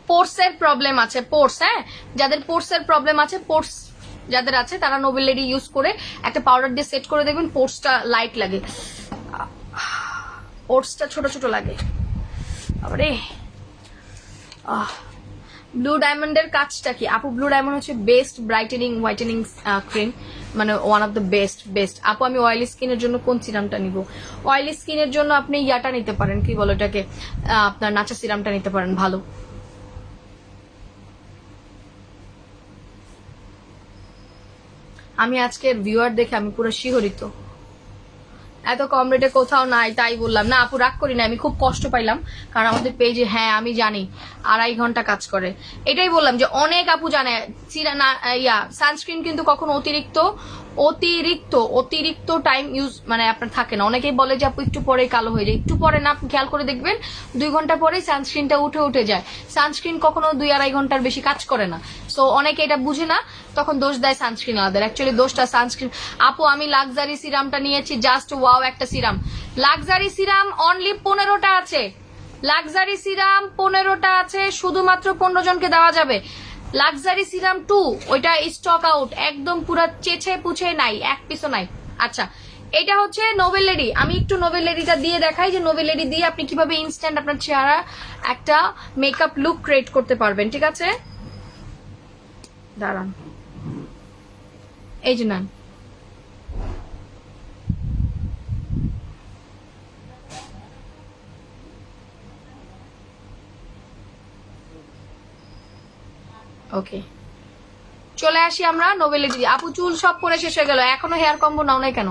পোর্সের প্রবলেম আছে, পোর্স, হ্যাঁ, যাদের পোর্সের প্রবলেম আছে, পোর্স যাদের আছে তারা নোবেল লেডি ইউজ করে একটা পাউডার দিয়ে সেট করে দেখবেন, পোর্সটা লাইট লাগে, পোর্সটা ছোট ছোট লাগে। আরে ব্লু ডায়মন্ডের কাজটা কি আপু? ব্লু ডায়মন্ড হচ্ছে বেস্ট ব্রাইটেনিং হোয়াইটেনিং ক্রিম, মানে one of the best best. আপু আমি অয়েলি স্কিনের জন্য কোন সিরামটা নিব? অয়েলি স্কিনের জন্য আপনি ইয়াটা নিতে পারেন, কি বলো এটাকে, আপনার নাচা সিরামটা নিতে পারেন, ভালো। আমি আজকের ভিউয়ার দেখে আমি পুরো শিহরিত, এত কম রেটে কোথাও নাই, তাই বললাম। না আপু রাগ করি না, আমি খুব কষ্ট পাইলাম, কারণ আমাদের পেজে, হ্যাঁ আমি জানি 2.5 ঘন্টা কাজ করে। এটাই বললাম যে অনেক আপু জানে সানস্ক্রিন কিন্তু কখনো অতিরিক্ত অতিরিক্ত অতিরিক্ত টাইম ইউজ মানে আপনার থাকে না। অনেকেই বলে যে আপু একটু পরে কালো হয়ে যায়, একটু পরে না, আপনি খেয়াল করে দেখবেন 2 ঘন্টা পরেই সানস্ক্রিনটা উঠে যায়। সানস্ক্রিন কখনো 2-2.5 ঘন্টার বেশি কাজ করে না। সো অনেকে এটা বুঝে না, তখন দোষ দেয় সানস্ক্রিন আলাদা, অ্যাকচুয়ালি দোষটা সানস্ক্রিন। আপু আমি লাক্সারি সিরামটা নিয়েছি, জাস্ট ওয়াও একটা সিরাম। লাক্সারি সিরাম অনলি 15টা আছে, লাক্সারি সিরাম 15টা আছে, শুধুমাত্র 15 জনকে দেওয়া যাবে। লাক্সারি সিরাম 2 ওইটা স্টক আউট, একদম পুরো চেছে পুছে নাই, এক পিসও নাই। আচ্ছা, এটা হচ্ছে নোবেল লেডি। আমি একটু নোবেল লেডিটা দিয়ে দেখাই যে নোবেল লেডি দিয়ে আপনি কিভাবে ইনস্ট্যান্ট আপনার চেহারা একটা মেকআপ লুক ক্রিয়েট করতে পারবেন, ঠিক আছে? দাঁড়ান, এই যে নেন। ওকে, চলে আসি আমরা নোবেলিটি। আপু চুল সব পরে শেষ হয়ে গেল, এখনো হেয়ার কম্বো নাও নাই কেন?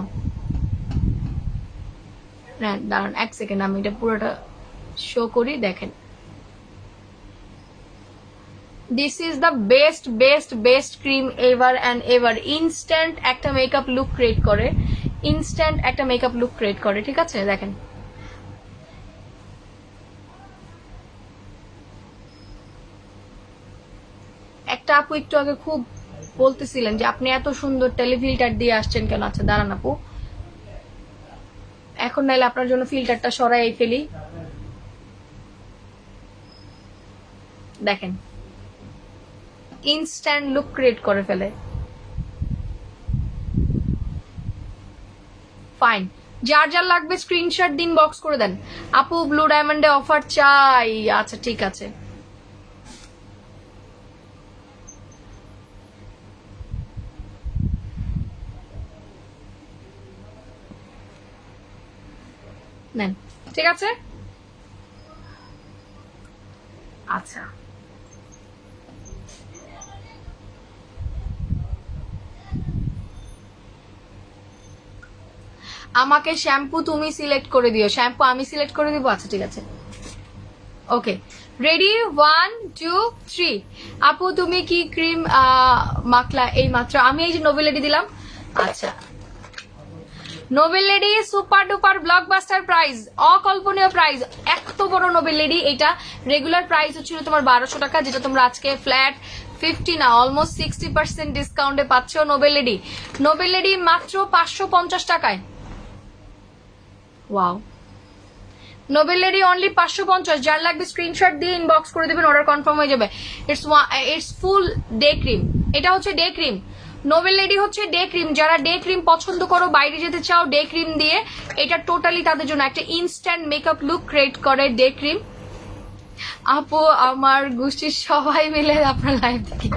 দাঁড়ান 1 সেকেন্ড, আমি এটা পুরোটা শো করি, দেখেন। This is the best best best cream ever and ever. Instant একটা মেকআপ লুক ক্রিয়েট করে, ইনস্ট্যান্ট একটা মেকআপ লুক ক্রিয়েট করে, ঠিক আছে? দেখেন, একটা আপু একটু আগে খুব বলতেছিলেন যে আপনি এত সুন্দর টেলিফিল্টার দিয়ে আসছেন কেন। আচ্ছা দাঁড়ান আপু, এখন নাইলে আপনার জন্য ফিল্টারটা সরাই ফেলি। দেখেন, ইনস্ট্যান্ট লুক ক্রিয়েট করে ফেলে। ফাইন, যার যার লাগবে স্ক্রিনশট দিন, বক্স করে দেন। আপু ব্লু ডায়মন্ডে অফার চাই। আচ্ছা ঠিক আছে, নেন, ঠিক আছে। আচ্ছা, আমাকে শ্যাম্পু তুমি সিলেক্ট করে দিও। শ্যাম্পু আমি সিলেক্ট করে দিব? আচ্ছা ঠিক আছে, ওকে রেডি, 1 2 3। আপু তুমি কি ক্রিম মাখলা এই মাত্র? আমি এই যে নোবেলিটি দিলাম। আচ্ছা, nobility super duper blockbuster price, অকল্পনীয় প্রাইস, এত বড় নোবেলিটি। এটা রেগুলার প্রাইস হচ্ছিল তোমার 1200 টাকা, যেটা তোমরা আজকে ফ্ল্যাট 50 না অলমোস্ট 60% ডিসকাউন্টে পাচ্ছ। নোবেলিটি, নোবেলিটি মাত্র 550 টাকায়। Wow, nobility only 550। যার লাগবে স্ক্রিনশট দিয়ে ইনবক্স করে দেবেন, অর্ডার কনফার্ম হয়ে যাবে। ইটস ফুল ডে ক্রিম, এটা হচ্ছে ডে ক্রিম। নোবেলিটি হচ্ছে ডে ক্রিম। যারা ডে ক্রিম পছন্দ করো, বাইরে যেতে চাও ডে ক্রিম দিয়ে, এটা টোটালি তাদের জন্য একটা ইনস্ট্যান্ট মেকআপ লুক ক্রিয়েট করে ডে ক্রিম। আপু আমার গোষ্ঠীর সবাই মিলে আপনার লাইভ দেখি,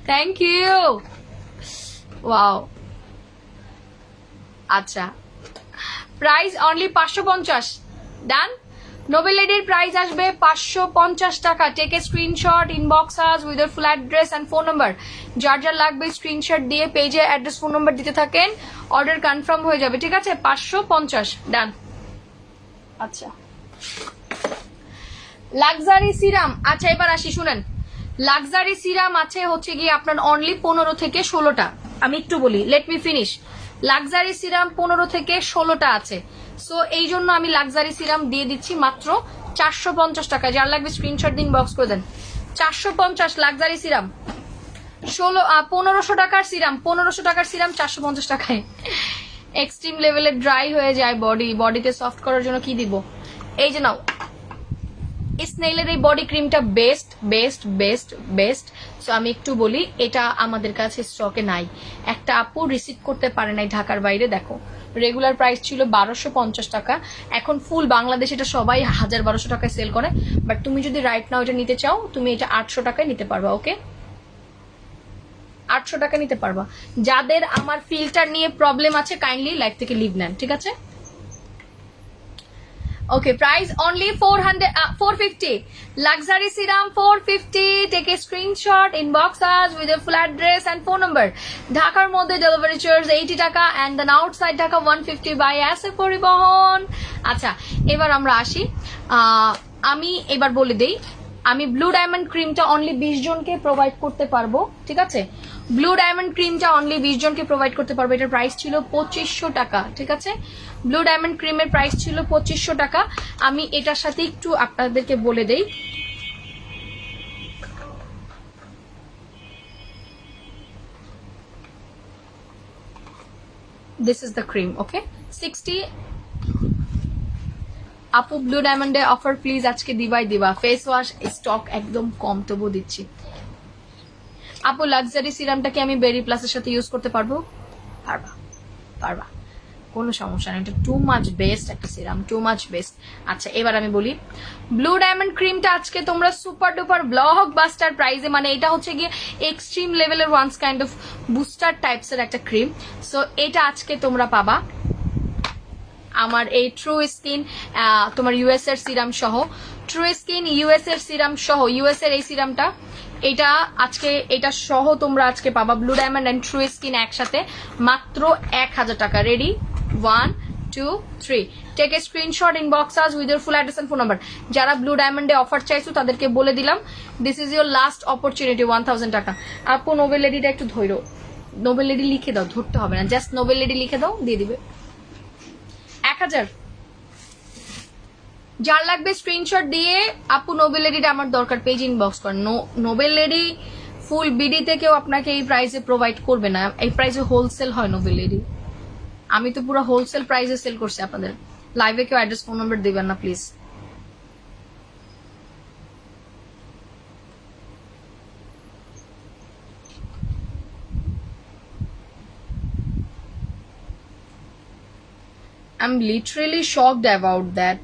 থ্যাংক ইউ। ওয়াও, আচ্ছা প্রাইস অনলি 550, ডান। নোবেলিটির প্রাইস আসবে 550 টাকা। Take a screenshot, inbox us with full address and phone number. যার যার লাগবে স্ক্রিনশট দিয়ে পেজে অ্যাড্রেস ফোন নাম্বার দিতে থাকেন, অর্ডার কনফার্ম হয়ে যাবে, ঠিক আছে? 550, ডান। আচ্ছা, লাক্সারি সিরাম। আচ্ছা এবার আসি, শুনেন, লাক্সারি সিরাম আছে হচ্ছে গিয়ে আপনার অনলি 15 থেকে 16টা। আমি একটু বলি, let me finish. Luxury serum 15 থেকে 16টা আছে। সো এই জন্য আমি লাক্সারি সিরাম দিয়ে দিচ্ছি মাত্র 450 টাকা। যার লাগবে স্ক্রিনশট দিন, বক্স করে দেন। 450 লাক্সারি সিরাম, 1500 টাকার সিরাম, 1500 টাকার সিরাম 450 টাকায়। এক্সট্রিম লেভেলে ড্রাই হয়ে যায় বডি, বডিতে সফট করার জন্য কি দিব? এই যে নাও, স্নেইলের এই বডি ক্রিমটা best best best best. So আমি একটু বলি, এটা আমাদের কাছে স্টকে নাই। একটা আপু রিসিভ করতে পারে নাই ঢাকার বাইরে। দেখো, রেগুলার প্রাইস ছিল 1250 টাকা, এখন ফুল বাংলাদেশ এটা সবাই 1200 টাকায় সেল করে। বাট তুমি যদি রাইট নাও এটা নিতে চাও, তুমি এটা 800 টাকায় নিতে পারবা। ওকে, 800 টাকা নিতে পারবা। যাদের আমার ফিল্টার নিয়ে প্রবলেম আছে কাইন্ডলি লাইভ থেকে লিভ নেন, ঠিক আছে? Okay, price only 450. Luxury serum 450. Take a screenshot, inbox us with your full address and phone number. ঢাকার মধ্যে ডেলিভারি চার্জ 80 টাকা and then outside Dhaka 150 by আসে পরিবহন। আচ্ছা এবার আমরা আসি, আমি এবার বলে দেই, আমি ব্লু ডায়মন্ড ক্রিমটা অনলি 20 জনকে প্রোভাইড করতে পারবো, ঠিক আছে? ব্লু ডায়মন্ড ক্রিমটা অনলি 20 জনকে প্রোভাইড করতে পারবো। এটার প্রাইস ছিল 2500 টাকা, ঠিক আছে? ব্লু ডায়মন্ড ক্রিমের প্রাইস ছিল 2500 টাকা। আমি এটার সাথে একটু আপনাদেরকে বলে দেই, দিস ইজ দ্য ক্রিম। ওকে, 60। আপু ব্লু ডায়মন্ডে অফার প্লিজ আজকে দিবাই দিবা। ফেস ওয়াশ স্টক একদম কম, তবু দিচ্ছি। আপু লাক্সারি সিরামটা কি আমি বেরি প্লাসের সাথে ইউজ করতে পারবো? পারবা, পারবা, কোনো সমস্যা নেই। এটা টু মাচ বেস্ট একটা সিরাম, টু মাচ বেস্ট। আচ্ছা এবার আমি বলি, ব্লু ডায়মন্ড ক্রিমটা আজকে তোমরা সুপার ডুপার ব্লক বাস্টার প্রাইসে, মানে এটা হচ্ছে গিয়ে এক্সট্রিম লেভেলের ওয়ান্স কাইন্ড অফ বুস্টার টাইপসের একটা ক্রিম। সো এটা আজকে তোমরা পাবা আমার এই ট্রু স্কিন তোমার ইউএস এর সিরাম সহ, ট্রু স্কিন ইউএস এর সিরাম সহ। ইউএস এর এই সিরামটা এটা আজকে এটা সহ তোমরা আজকে পাবা blue diamond and true skin একসাথে মাত্র 1000 টাকা। Ready 1 2 3 take a screenshot inbox us with your full address and phone number. যারা ব্লু ডায়মন্ডে অফার চাইছো তাদেরকে বলে দিলাম this is your last opportunity 1000 টাকা। আপু নোবেল লেডিটা একটু ধৈর্য, নোবেল লেডি লিখে দাও, ধরতে হবে না, জাস্ট নোবেল লেডি লিখে দাও, দিয়ে দিবে 1000। যার লাগবে স্ক্রিনশট দিয়ে আপু নোবেল লেডিটা আমার দরকার পেজ ইনবক্স করেন। নোবেল লেডি ফুল বিডি থেকেও আপনাকে এই প্রাইসে প্রোভাইড করবে না, এই প্রাইসে হোলসেল হয় নোবেল লেডি। আমি তো পুরো হোলসেল প্রাইসে সেল করছি আপনাদের। লাইভে কেউ অ্যাড্রেস ফোন নাম্বার দিবেন না please. I am literally shocked about that.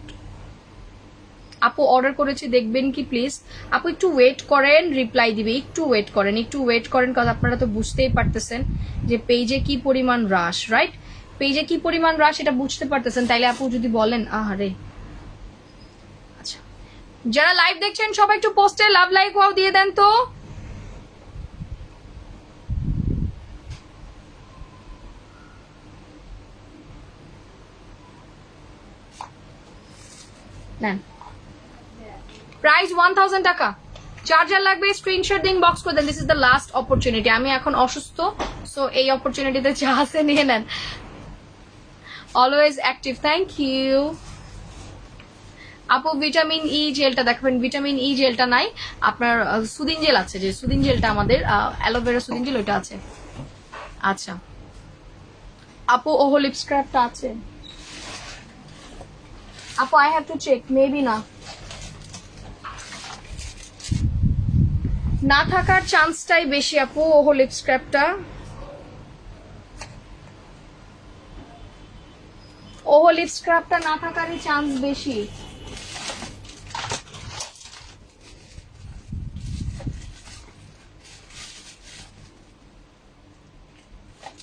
আপু অর্ডার করেছি দেখবেন কি প্লিজ? আপু একটু ওয়েট করেন, রিপ্লাই দিবে, একটু ওয়েট করেন, একটু ওয়েট করেন, কারণ আপনারা তো বুঝতেই পারতেছেন যে পেজে কি পরিমাণ রাশ, রাইট? পেজে কি পরিমাণ রাশ এটা বুঝতে পারতেছেন, তাইলে আপু যদি বলেন আহারে। আচ্ছা, যারা লাইভ দেখছেন সবাই একটু পোস্টে লাভ লাইক ওয়াও দিয়ে দেন তো। নেন, প্রাইস 1000 টাকা। চার্জার লাগবে স্ক্রিনশট দিন, বক্স করে দেন। This is the last opportunity. আমি এখন অসুস্থ, সো এই অপরচুনিটিতে যা আছে নিয়ে নেন। Always active, thank you. আপু ভিটামিন ই জেলটা দেখাবেন। ভিটামিন ই জেলটা নাই, আপনার সুদিন জেল আছে, যে সুদিন জেলটা আমাদের অ্যালোভেরা সুদিন জেল ওইটা আছে। আচ্ছা আপু ওহো লিপ স্ক্রাবটা আছে আপু, I have to check, maybe না, না থাকার চান্সটাই বেশি আপু। ওহো লিপ স্ক্রাবটা, ওহো লিপ স্ক্রাবটা না থাকারই চান্স বেশি।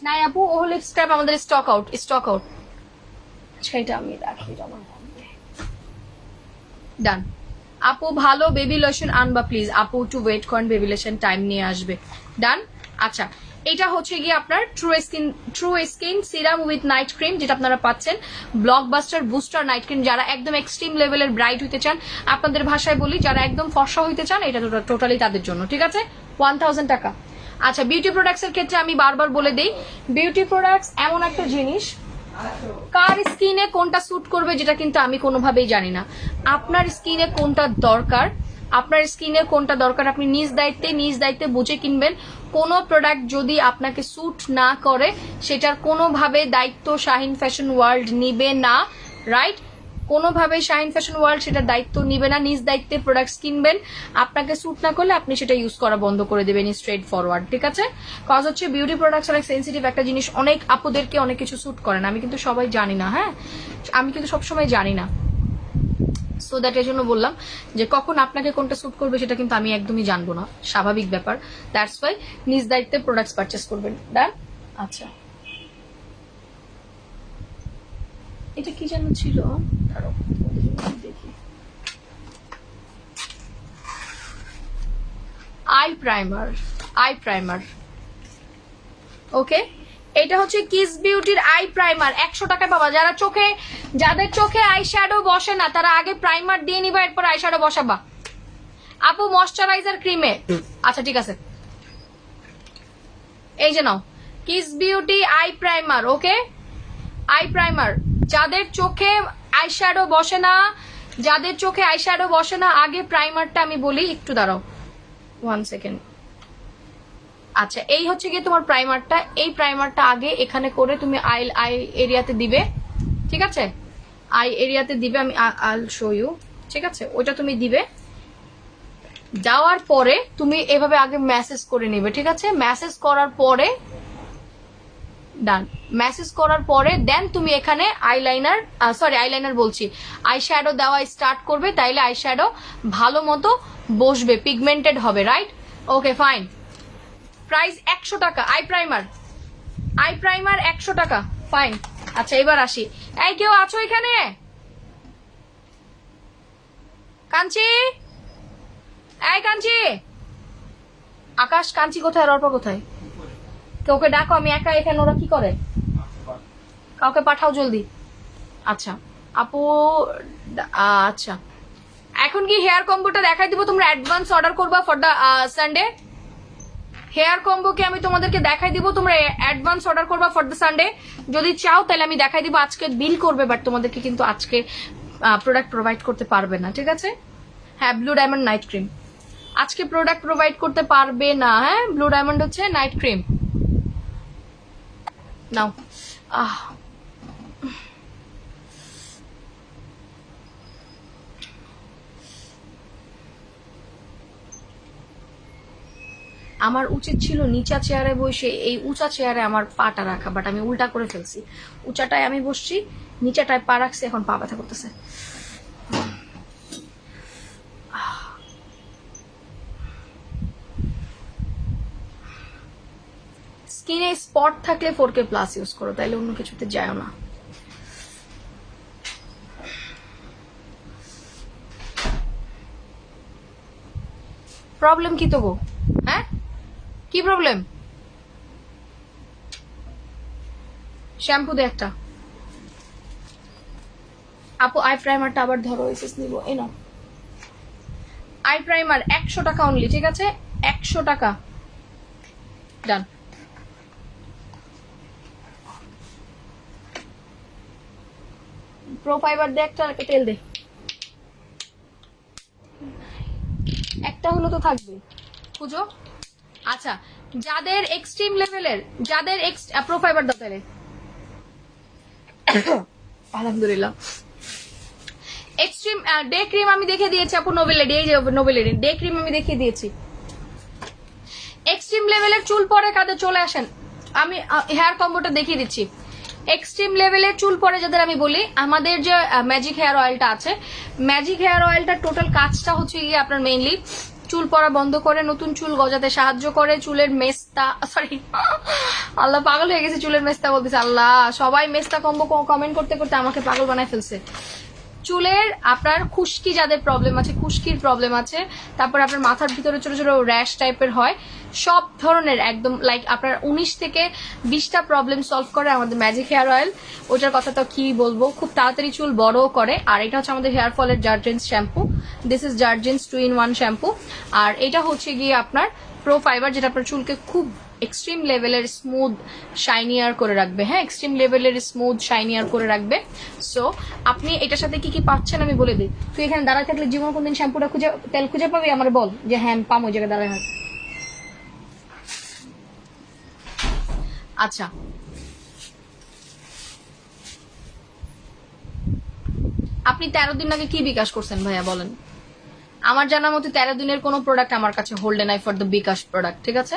নাই আপু, ওহো লিপ স্ক্রাব আমাদের স্টক আউট, স্টক আউট। সেটা আমি রাখি জমা। ডান। আপু ভালো বেবি লোশন আনবা প্লিজ। আপু একটু ওয়েট করেন, বেবি লোশন টাইম নিয়ে আসবে। ডান। আচ্ছা, এটা হচ্ছে গিয়ে আপনার true skin serum with night cream, যেটা আপনারা পাচ্ছেন ব্লকবাস্টার বুস্টার নাইট ক্রিম। যারা একদম এক্সট্রিম লেভেলের ব্রাইট হইতে চান, আপনাদের ভাষায় বলি যারা একদম ফর্সা হইতে চান, এটা টোটালি তাদের জন্য, ঠিক আছে? 1000 টাকা। আচ্ছা, বিউটি প্রোডাক্টস এর ক্ষেত্রে আমি বারবার বলে দেই, বিউটি প্রোডাক্টস এমন একটা জিনিস, কার স্কিনে কোনটা স্যুট করবে যেটা কিন্তু আমি কোনোভাবেই জানি না। আপনার স্কিনে কোনটা দরকার, আপনার স্কিনে কোনটা দরকার আপনি নিজ দায়িত্বে বুঝে কিনবেন। কোনো প্রোডাক্ট যদি আপনাকে স্যুট না করে, সেটার কোনোভাবে দায়িত্ব শাহিন ফ্যাশন ওয়ার্ল্ড নিবে না, রাইট? কোনোভাবে শাহিন ফ্যাশন ওয়ার্ল্ড সেটার দায়িত্ব নিবে না। নিজ দায়িত্বে প্রোডাক্টস কিনবেন, আপনাকে স্যুট না করলে আপনি সেটা ইউজ করা বন্ধ করে দেবেন, স্ট্রেট ফরওয়ার্ড, ঠিক আছে? কজ হচ্ছে বিউটি প্রোডাক্টস অনেক সেন্সিটিভ একটা জিনিস, অনেক আপুদেরকে অনেক কিছু স্যুট করে না, আমি কিন্তু সবাই জানি না, হ্যাঁ, আমি কিন্তু সবসময় জানি না। সো দ্যাট এর জন্য বললাম যে কখন আপনাকে কোনটা স্যুট করবে সেটা কিন্তু আমি একদমই জানবো না, স্বাভাবিক ব্যাপার। দ্যাটস ওয়াই নিজ দায়িত্বে প্রোডাক্টস পারচেস করবেন। ডান। আচ্ছা, এটা কি যেন ছিল, দেখি, আই প্রাইমার, ওকে। এটা হচ্ছে কিস বিউটির আই প্রাইমার, 100 টাকায় পাবা। যাদের চোখে আই শ্যাডো বসে না, তারা আগে প্রাইমার দিয়ে নিবা, এরপর আই শ্যাডো বসাবা। আপু ময়শ্চারাইজার ক্রিমে, আচ্ছা ঠিক আছে, এই যে now kiss beauty eye primer, okay. Eye primer, যাদের চোখে আইশ্যাডো বসে না, আগে প্রাইমারটা আমি বলি, একটু দাঁড়াও 1 সেকেন্ড। আচ্ছা, এই হচ্ছে গিয়ে তোমার প্রাইমারটা। এই প্রাইমারটা আগে এখানে করে তুমি আই এরিয়াতে দিবে, ঠিক আছে? আই এরিয়াতে দিবে, আমি আইল শো ইউ, ঠিক আছে? ওইটা তুমি দিবে, দেওয়ার পরে তুমি এভাবে আগে ম্যাসেজ করে নিবে, ঠিক আছে? ম্যাসেজ করার পরে ডান, ম্যাসেজ করার পরে দেন তুমি এখানে আইলাইনার বলছি, আইশ্যাডো দেওয়া স্টার্ট করবে, তাইলে আইশ্যাডো ভালো মতো বসবে, পিগমেন্টেড হবে, রাইট? Okay fine. প্রাইস 100 টাকা। আই প্রাইমার 100 টাকা, ফাইন। আচ্ছা, এবার আসি। এই কেউ আছো এখানে? কাঞ্চি, এই কাঞ্চি, আকাশ কাঞ্চি কোথায়, রর্পা কোথায়? ওকে ডাকো, আমি একা এখানে, ওরা কি করে? কাউকে পাঠাও জলদি। আচ্ছা আপু, আচ্ছা এখন কি হেয়ার কম্বোটা দেখাই দিব, তোমরা অ্যাডভান্স অর্ডার করবা ফর দ্য সানডে? হেয়ার কম্বোকে আমি তোমাদেরকে দেখাই দিব, তোমরা অ্যাডভান্স অর্ডার করবা ফর দ্য সানডে যদি চাও, তাহলে আমি দেখাই দিব। আজকে বিল করবে, বাট তোমাদেরকে কিন্তু আজকে প্রোডাক্ট প্রোভাইড করতে পারবে না, ঠিক আছে? হ্যাঁ, ব্লু ডায়মন্ড নাইট ক্রিম আজকে প্রোডাক্ট প্রোভাইড করতে পারবে না। হ্যাঁ, ব্লু ডায়মন্ড হচ্ছে নাইট ক্রিম। নাও আমার উচিত ছিল নিচা চেয়ারে বসে এই উঁচা চেয়ারে আমার পাটা রাখা, বাট আমি উল্টা করে ফেলছি। উঁচাটায় আমি বসছি, নিচাটায় পা রাখছি, এখন পা ব্যথা করতেছে। স্কিনে স্পট থাকলে 4K প্লাস ইউজ করো, তাইলে অন্য কিছুতে যায় না। প্রবলেম কি তবু? হ্যাঁ, কি প্রবলেম? শ্যাম্পু দে একটা। আপু আই প্রাইমারটা আবার ধরো, এসএস নিব। এই নাও আই প্রাইমার, 100 টাকা অনলি, ঠিক আছে? 100 টাকা, ডান। প্রো ফাইবার দে একটা, একটা তেল দে, একটা হলো তো থাকবে, খুঁজো। আচ্ছা, যাদের এক্সট্রিম লেভেলের, যাদের প্রো ফাইবার দাও তাহলে। আলহামদুলিল্লাহ। এক্সট্রিম ডে ক্রিম আমি দেখে দিয়েছি আপু, নোবেলেডি, এই যে নোবেলেডি ডে ক্রিম আমি দেখিয়ে দিয়েছি। এক্সট্রিম লেভেলের চুল পরে কাদের চলে আসেন, আমি হেয়ার কম্বোটা দেখিয়ে দিচ্ছি। এক্সট্রিম লেভেলের চুল পরে যাদের আমি বলি, আমাদের যে ম্যাজিক হেয়ার অয়েলটা আছে, ম্যাজিক হেয়ার অয়েলটা টোটাল কাজটা হচ্ছে গিয়ে আপনার মেইনলি চুল পড়া বন্ধ করে, নতুন চুল গজাতে সাহায্য করে, চুলের মেস্তা, সরি আল্লাহ পাগল হয়ে গেছে, চুলের মেস্তা বলতেছে, আল্লাহ সবাই মেস্তা কম্বো কমেন্ট করতে করতে আমাকে পাগল বানায় ফেলছে। চুলের আপনার খুশকি, যাদের প্রবলেম আছে, খুশকির প্রবলেম আছে, তারপর আপনার মাথার ভিতরে ছোট ছোট র্যাশ টাইপের হয়, সব ধরনের একদম লাইক আপনার 19 থেকে 20টা প্রবলেম সলভ করে আমাদের ম্যাজিক হেয়ার অয়েল। ওটার কথা তো কি বলবো, খুব তাড়াতাড়ি চুল বড়ও করে। আর এটা হচ্ছে আমাদের হেয়ার ফলের Jergens shampoo, this is Jergens 2-in-1 shampoo. আর এটা হচ্ছে গিয়ে আপনার প্রো ফাইবার, যেটা আপনার চুলকে খুব এক্সট্রিম লেভেলের স্মুথ শাইনিয়ার করে রাখবে। হ্যাঁ, এক্সট্রিম লেভেলের স্মুথ শাইনিয়ার করে রাখবে। সো আপনি এটার সাথে কি কি পাচ্ছেন আমি বলে দিই। তুই এখানে দাঁড়ায় থাকলে জীবন কোনদিন শ্যাম্পুটা খুঁজে তেল খুঁজে পাবি? আমার বল যে হ্যাঁ পাম, ওই জায়গায় দাঁড়ায় হাত। আচ্ছা, আপনি 13 দিন আগে কি বিকাশ করছেন ভাইয়া বলেন? আমার জানার মতো 13 দিনের কোনো প্রোডাক্ট আমার কাছে হোল্ডে নাই ফর দ্য বিকাশ প্রোডাক্ট, ঠিক আছে?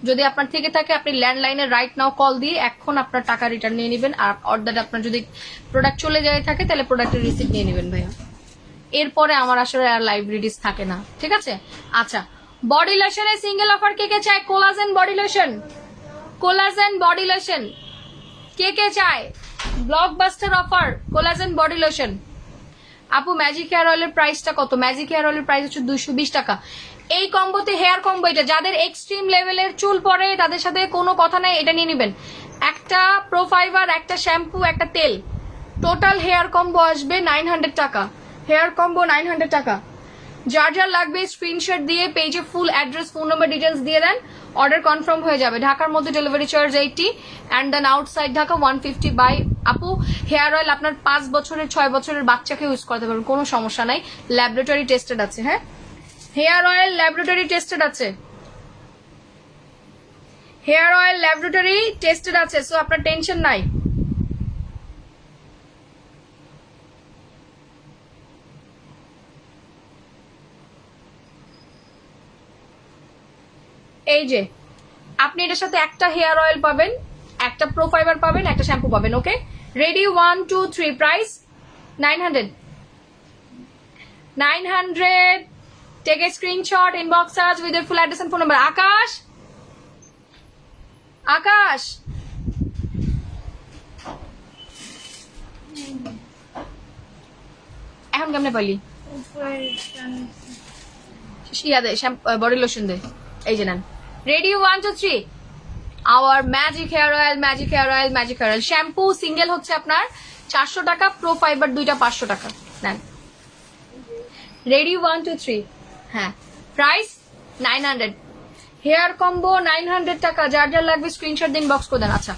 যদি আপনার থেকে থাকে, আপনি ল্যান্ডলাইনে রাইট নাও কল দিয়ে এখন আপনার টাকা রিটার্ন নিয়ে নেবেন। আর অর্ডার আপনার যদি প্রোডাক্ট চলে যায় থাকে, তাহলে প্রোডাক্টের রিসিপ্ট নিয়ে নেবেন ভাইয়া। এরপরে আমার আসলে আর লাইব্রেরিজ থাকে না, ঠিক আছে? আচ্ছা, বডি লোশনের সিঙ্গেল অফার কে কে চায়? Collagen body lotion, collagen body lotion কে কে চায়? Blockbuster offer collagen body lotion. আপু ম্যাজিক হেয়ার অয়েলের প্রাইসটা কত? ম্যাজিক হেয়ার অয়েলের প্রাইস হচ্ছে 220 টাকা। এই কম্বোতে হেয়ার কম্বো, এটা যাদের এক্সট্রিম লেভেলের চুল পড়ে তাদের সাথে কোনো কথা নাই, এটা নিয়ে নেবেন। একটা প্রো ফাইবার, একটা শ্যাম্পু, একটা তেল, টোটাল হেয়ার কম্বো আসবে 900 টাকা। হেয়ার কম্বো 900 টাকা। যার যার লাগবে স্ক্রিনশট দিয়ে পেজে full address, phone number, details দিয়ে দেন, অর্ডার কনফার্ম হয়ে যাবে। ঢাকার মধ্যে delivery charge 80 and then outside Dhaka 150 বাই। আপু হেয়ার অয়েল আপনার 5 বছরের 6 বছরের বাচ্চাকে ইউজ করতে পারবেন, কোনো সমস্যা নাই, ল্যাবরেটরি টেস্টেড আছে। হ্যাঁ, হেয়ার অয়েল ল্যাবরেটরি টেস্টেড আছে, হেয়ার অয়েল ল্যাবরেটরি টেস্টেড আছে, সো আপনার টেনশন নাই। এই যে আপনি এটার সাথে একটা হেয়ার অয়েল পাবেন, একটা প্রো ফাইবার পাবেন, একটা শ্যাম্পু পাবেন। ওকে, ready? 1 2 3, price 900। 900, take a screenshot, inbox us with your full address and phone number. আকাশ, আকাশ এখন কেমনে পাইলি? ইয়া দে, বডি লোশন দে, এই যে নেন। Ready 1 2 3 our magic hair oil, magic hair oil, magic hair oil. Shampoo single হচ্ছে আপনার 400 টাকা, প্রো ফাইবার দুইটা 500 টাকা। নেন রেডি 1 2 3। হ্যাঁ প্রাইস 900। হেয়ার কম্বো 900 টাকা। যার যার লাগবে স্ক্রিনশট দিন, বক্স করে দেন। আচ্ছা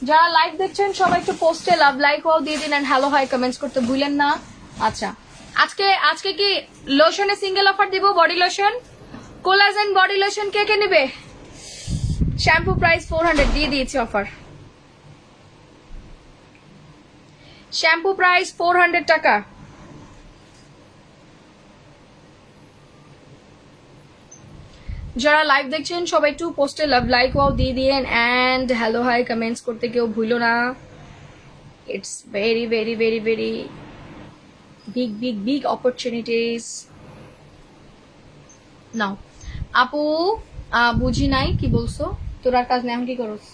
যারা লাইভ দেখছেন সবাই একটু পোস্টে লাভ লাইক ওয়াও দিয়ে দিন, এন্ড হ্যালো হাই কমেন্টস করতে ভুলেন না। আচ্ছা আজকে কি লোশনে সিঙ্গেল অফার দিব, body lotion, collagen body lotion কে কে নেবে? শ্যাম্পু প্রাইস 400 দিয়ে দিয়েছি অফার। শ্যাম্পু প্রাইস 400 টাকা। যারা লাইভ দেখছেন সবাই একটু পোস্টে লাভ লাইক ওয়াও দিয়ে দিয়েন, এন্ড হ্যালো হাই কমেন্টস করতে কেউ ভুলো না। It's very very very very big big big opportunities now. আপু বুঝি নাই কি বলছো, তোর আর কাজ নেই, এখন কি করস?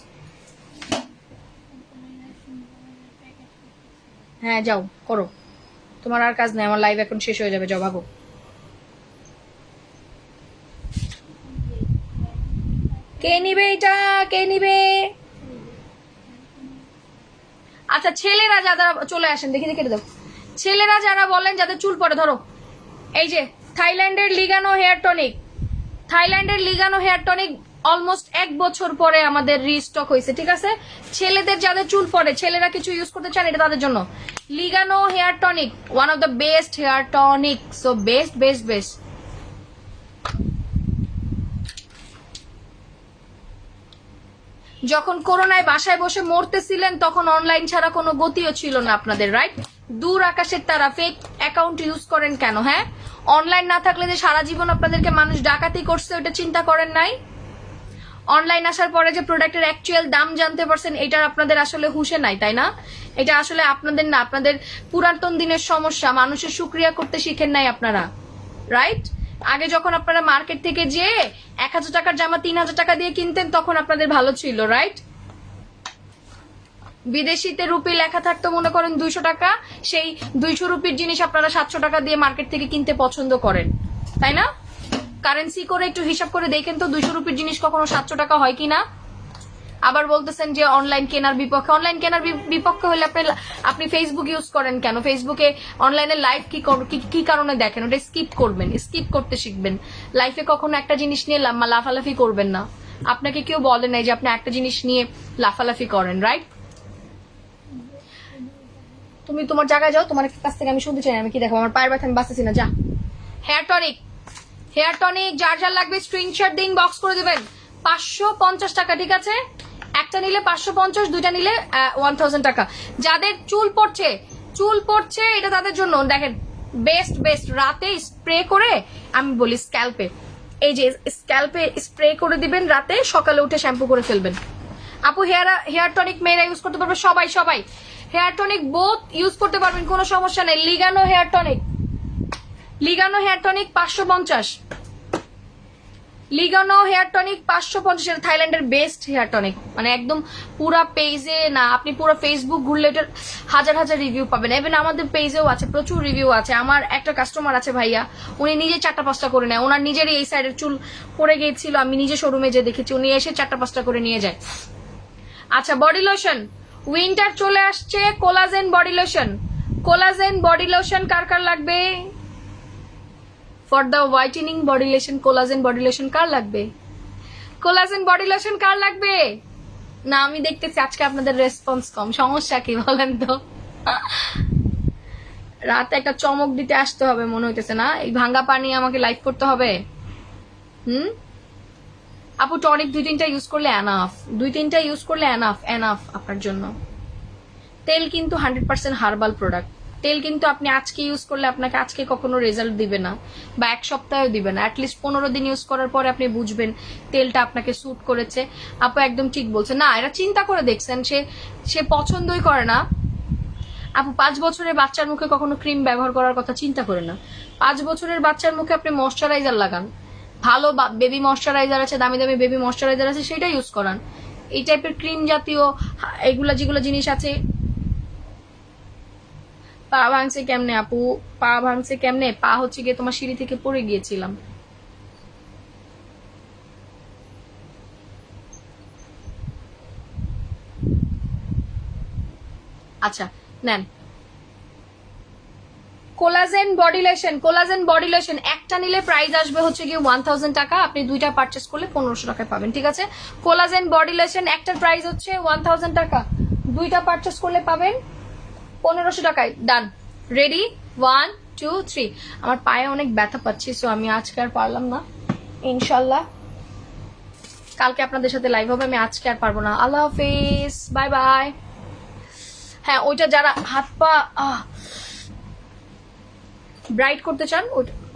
হ্যাঁ যাও করো, তোমার আর কাজ নেই, আমার লাইভ এখন শেষ হয়ে যাবে, যাও ভাগো। কে নিবে এটা, কে নিবে? আচ্ছা ছেলেরা যারা চলে আসেন, দেখি দেখে দাও। ছেলেরা যারা বলেন যাদের চুল পড়ে, ধরো এই যে থাইল্যান্ডের লিগানো হেয়ার টনিক, থাইল্যান্ডের লিগানো হেয়ার টনিক অলমোস্ট 1 বছর পরে আমাদের রিস্টক হয়েছে, ঠিক আছে? ছেলেদের যাদের চুল পড়ে, ছেলেরা কিছু ইউজ করতে চান, এটা তাদের জন্য Ligano hair tonic, one of the best hair tonic. So best best best. যখন করোনায় বাসায় বসে মরতেছিলেন তখন অনলাইন ছাড়া কোনো গতিও ছিল না আপনাদের, রাইট? দূর আকাশের তারা ফেক অ্যাকাউন্ট ইউজ করেন কেন? হ্যাঁ, অনলাইন না থাকলে যে সারা জীবন আপনাদেরকে মানুষ ডাকাতি করছে ওটা চিন্তা করেন নাই? অনলাইন আসার পরে যে প্রোডাক্টের অ্যাকচুয়াল দাম জানতে পারছেন, এটার আপনাদের আসলে হুঁশে নাই, তাই না? এটা আসলে আপনাদের না, আপনাদের পুরাতন দিনের সমস্যা। মানুষের শুকরিয়া করতে শিখেন নাই আপনারা, রাইট? আগে যখন আপনারা মার্কেট থেকে যে 1000 টাকার জামা 3000 টাকা দিয়ে কিনতেন তখন আপনাদের ভালো ছিল, রাইট? বিদেশিতে রুপি লেখা থাকতো মনে করেন 200 টাকা, সেই 200 রুপির জিনিস আপনারা 700 টাকা দিয়ে মার্কেট থেকে কিনতে পছন্দ করেন, তাই না? কারেন্সি করে একটু হিসাব করে দেখেন তো 200 রুপির জিনিস কখনো 700 টাকা হয় কিনা। আবার বলতেছেন যে অনলাইন কেনার বিপক্ষে। অনলাইন কেনার বিপক্ষে হলে আপনি ফেসবুক ইউজ করেন কেন? ফেসবুকে অনলাইনে লাইভ কি কারণে দেখেন? ওটা স্কিপ করবেন, স্কিপ করতে শিখবেন। লাইফে কখনো একটা জিনিস নিয়ে লাফালাফি করবেন না। আপনাকে কেউ বলে নাই যে আপনি একটা জিনিস নিয়ে লাফালাফি করেন, রাইট? তুমি তোমার জায়গায় যাও, তোমার কাছ থেকে আমি শুনতে চাই আমি কি দেখো, আমার পায়ের ব্যথা, আমি বাঁচতেছি না, যা। হেয়ার টনিক, হেয়ার টনিক যার যার লাগবে স্ক্রিনশট দিন, বক্স করে দেবেন। 550 টাকা, ঠিক আছে? একটা নিলে 550, দুইটা নিলে 1000 টাকা। যাদের চুল পড়ছে এটা তাদের জন্য দেখেন বেস্ট বেস্ট। রাতে স্প্রে করে, আমি বলি স্ক্যাল্পে, এই যে স্ক্যাল্পে স্প্রে করে দিবেন রাতে, সকালে উঠে শ্যাম্পু করে ফেলবেন। আপু হেয়ার টনিক মেয়েরা ইউজ করতে পারবে, সবাই সবাই হেয়ার টনিক বোথ ইউজ করতে পারবেন, কোনো সমস্যা নেই। Ligano hair tonic, Ligano hair tonic 550, Ligano hair tonic 550। এটা থাইল্যান্ডের বেস্ট হেয়ার টনিক, মানে একদম পুরা পেজে না, আপনি পুরো ফেসবুক ঘুরলে এটার হাজার হাজার রিভিউ পাবেন। ইভেন আমাদের পেজেও আছে, প্রচুর রিভিউ আছে। আমার একটা কাস্টমার আছে ভাইয়া, উনি নিজে 4টা-5টা করে নেয়। ওনার নিজেরই এই সাইডের চুল পড়ে গিয়েছিল, আমি নিজে শোরুমে যে দেখেছি, উনি এসে 4টা-5টা করে নিয়ে যায়। আচ্ছা বডি লোশন, উইন্টার চলে আসছে, collagen body lotion, collagen body lotion কার কার লাগবে? For the whitening body lotion, collagen body lotion কার লাগবে? কোলাজেন বডি লোশন কার লাগবে? না আমি দেখতেছি আজকে আপনাদের রেসপন্স কম, সমস্যা কি বলেন তো? রাতে একটা চমক দিতে আসতে হবে মনে হইতেছে না? এই ভাঙ্গা পানি আমাকে লাইভ করতে হবে? আপু টনিক 2-3টা ইউজ করলে এনাফ, 2-3টা ইউজ করলে এনাফ এনাফ আপনার জন্য। তেল কিন্তু 100% হার্বাল প্রোডাক্ট। তেল কিন্তু আপনি আজকে ইউজ করলে আপনাকে আজকে কখনো রেজাল্ট দিবে না, বা 1 সপ্তাহেও দিবে না। অ্যাটলিস্ট 15 দিন ইউজ করার পরে আপনি বুঝবেন তেলটা আপনাকে স্যুট করেছে। আপু একদম ঠিক বলছে, না এটা চিন্তা করে দেখছেন, সে পছন্দই করে না। আপু 5 বছরের বাচ্চার মুখে কখনো ক্রিম ব্যবহার করার কথা চিন্তা করে না। 5 বছরের বাচ্চার মুখে আপনি ময়শ্চারাইজার লাগান, ভালো বেবি ময়শ্চারাইজার আছে, দামি দামি বেবি ময়শ্চারাইজার আছে, সেটা ইউজ করান। এই টাইপের ক্রিম জাতীয় এগুলা যেগুলো জিনিস আছে। পা ভাঙছে কেমনে আপু? পা ভাঙছে কেমনে? পা হচ্ছে গিয়ে তোমার সিঁড়ি থেকে পড়ে গিয়েছিলাম। আচ্ছা নেন কোলাজেন বডি লোশন একটা নিলে প্রাইস আসবে হচ্ছে গিয়ে 1000 টাকা, আপনি দুইটা পারচেস করলে 1500 টাকায় পাবেন, ঠিক আছে? কোলাজেন বডি লোশন একটার প্রাইস হচ্ছে 1000 টাকা, দুইটা পারচেস করলে পাবেন 1500 টাকায়। ডান, রেডি, 1 2 3। আমার পায়ে অনেক ব্যথা পাচ্ছি, সো আমি আজকে আর পারলাম না, ইনশাল্লাহ কালকে আপনাদের সাথে লাইভ হবে, আমি আজকে আর পারবো না। আল্লাহ হাফিজ, বাই বাই। হ্যাঁ ওইটা যারা হাত পা ব্রাইট করতে চান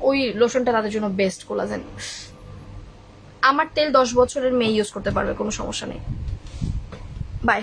ওই লোশনটা তাদের জন্য বেস্ট, কোলাজেন। আমার তেল 10 বছরের মেয়ে ইউজ করতে পারবে, কোনো সমস্যা নেই। বাই।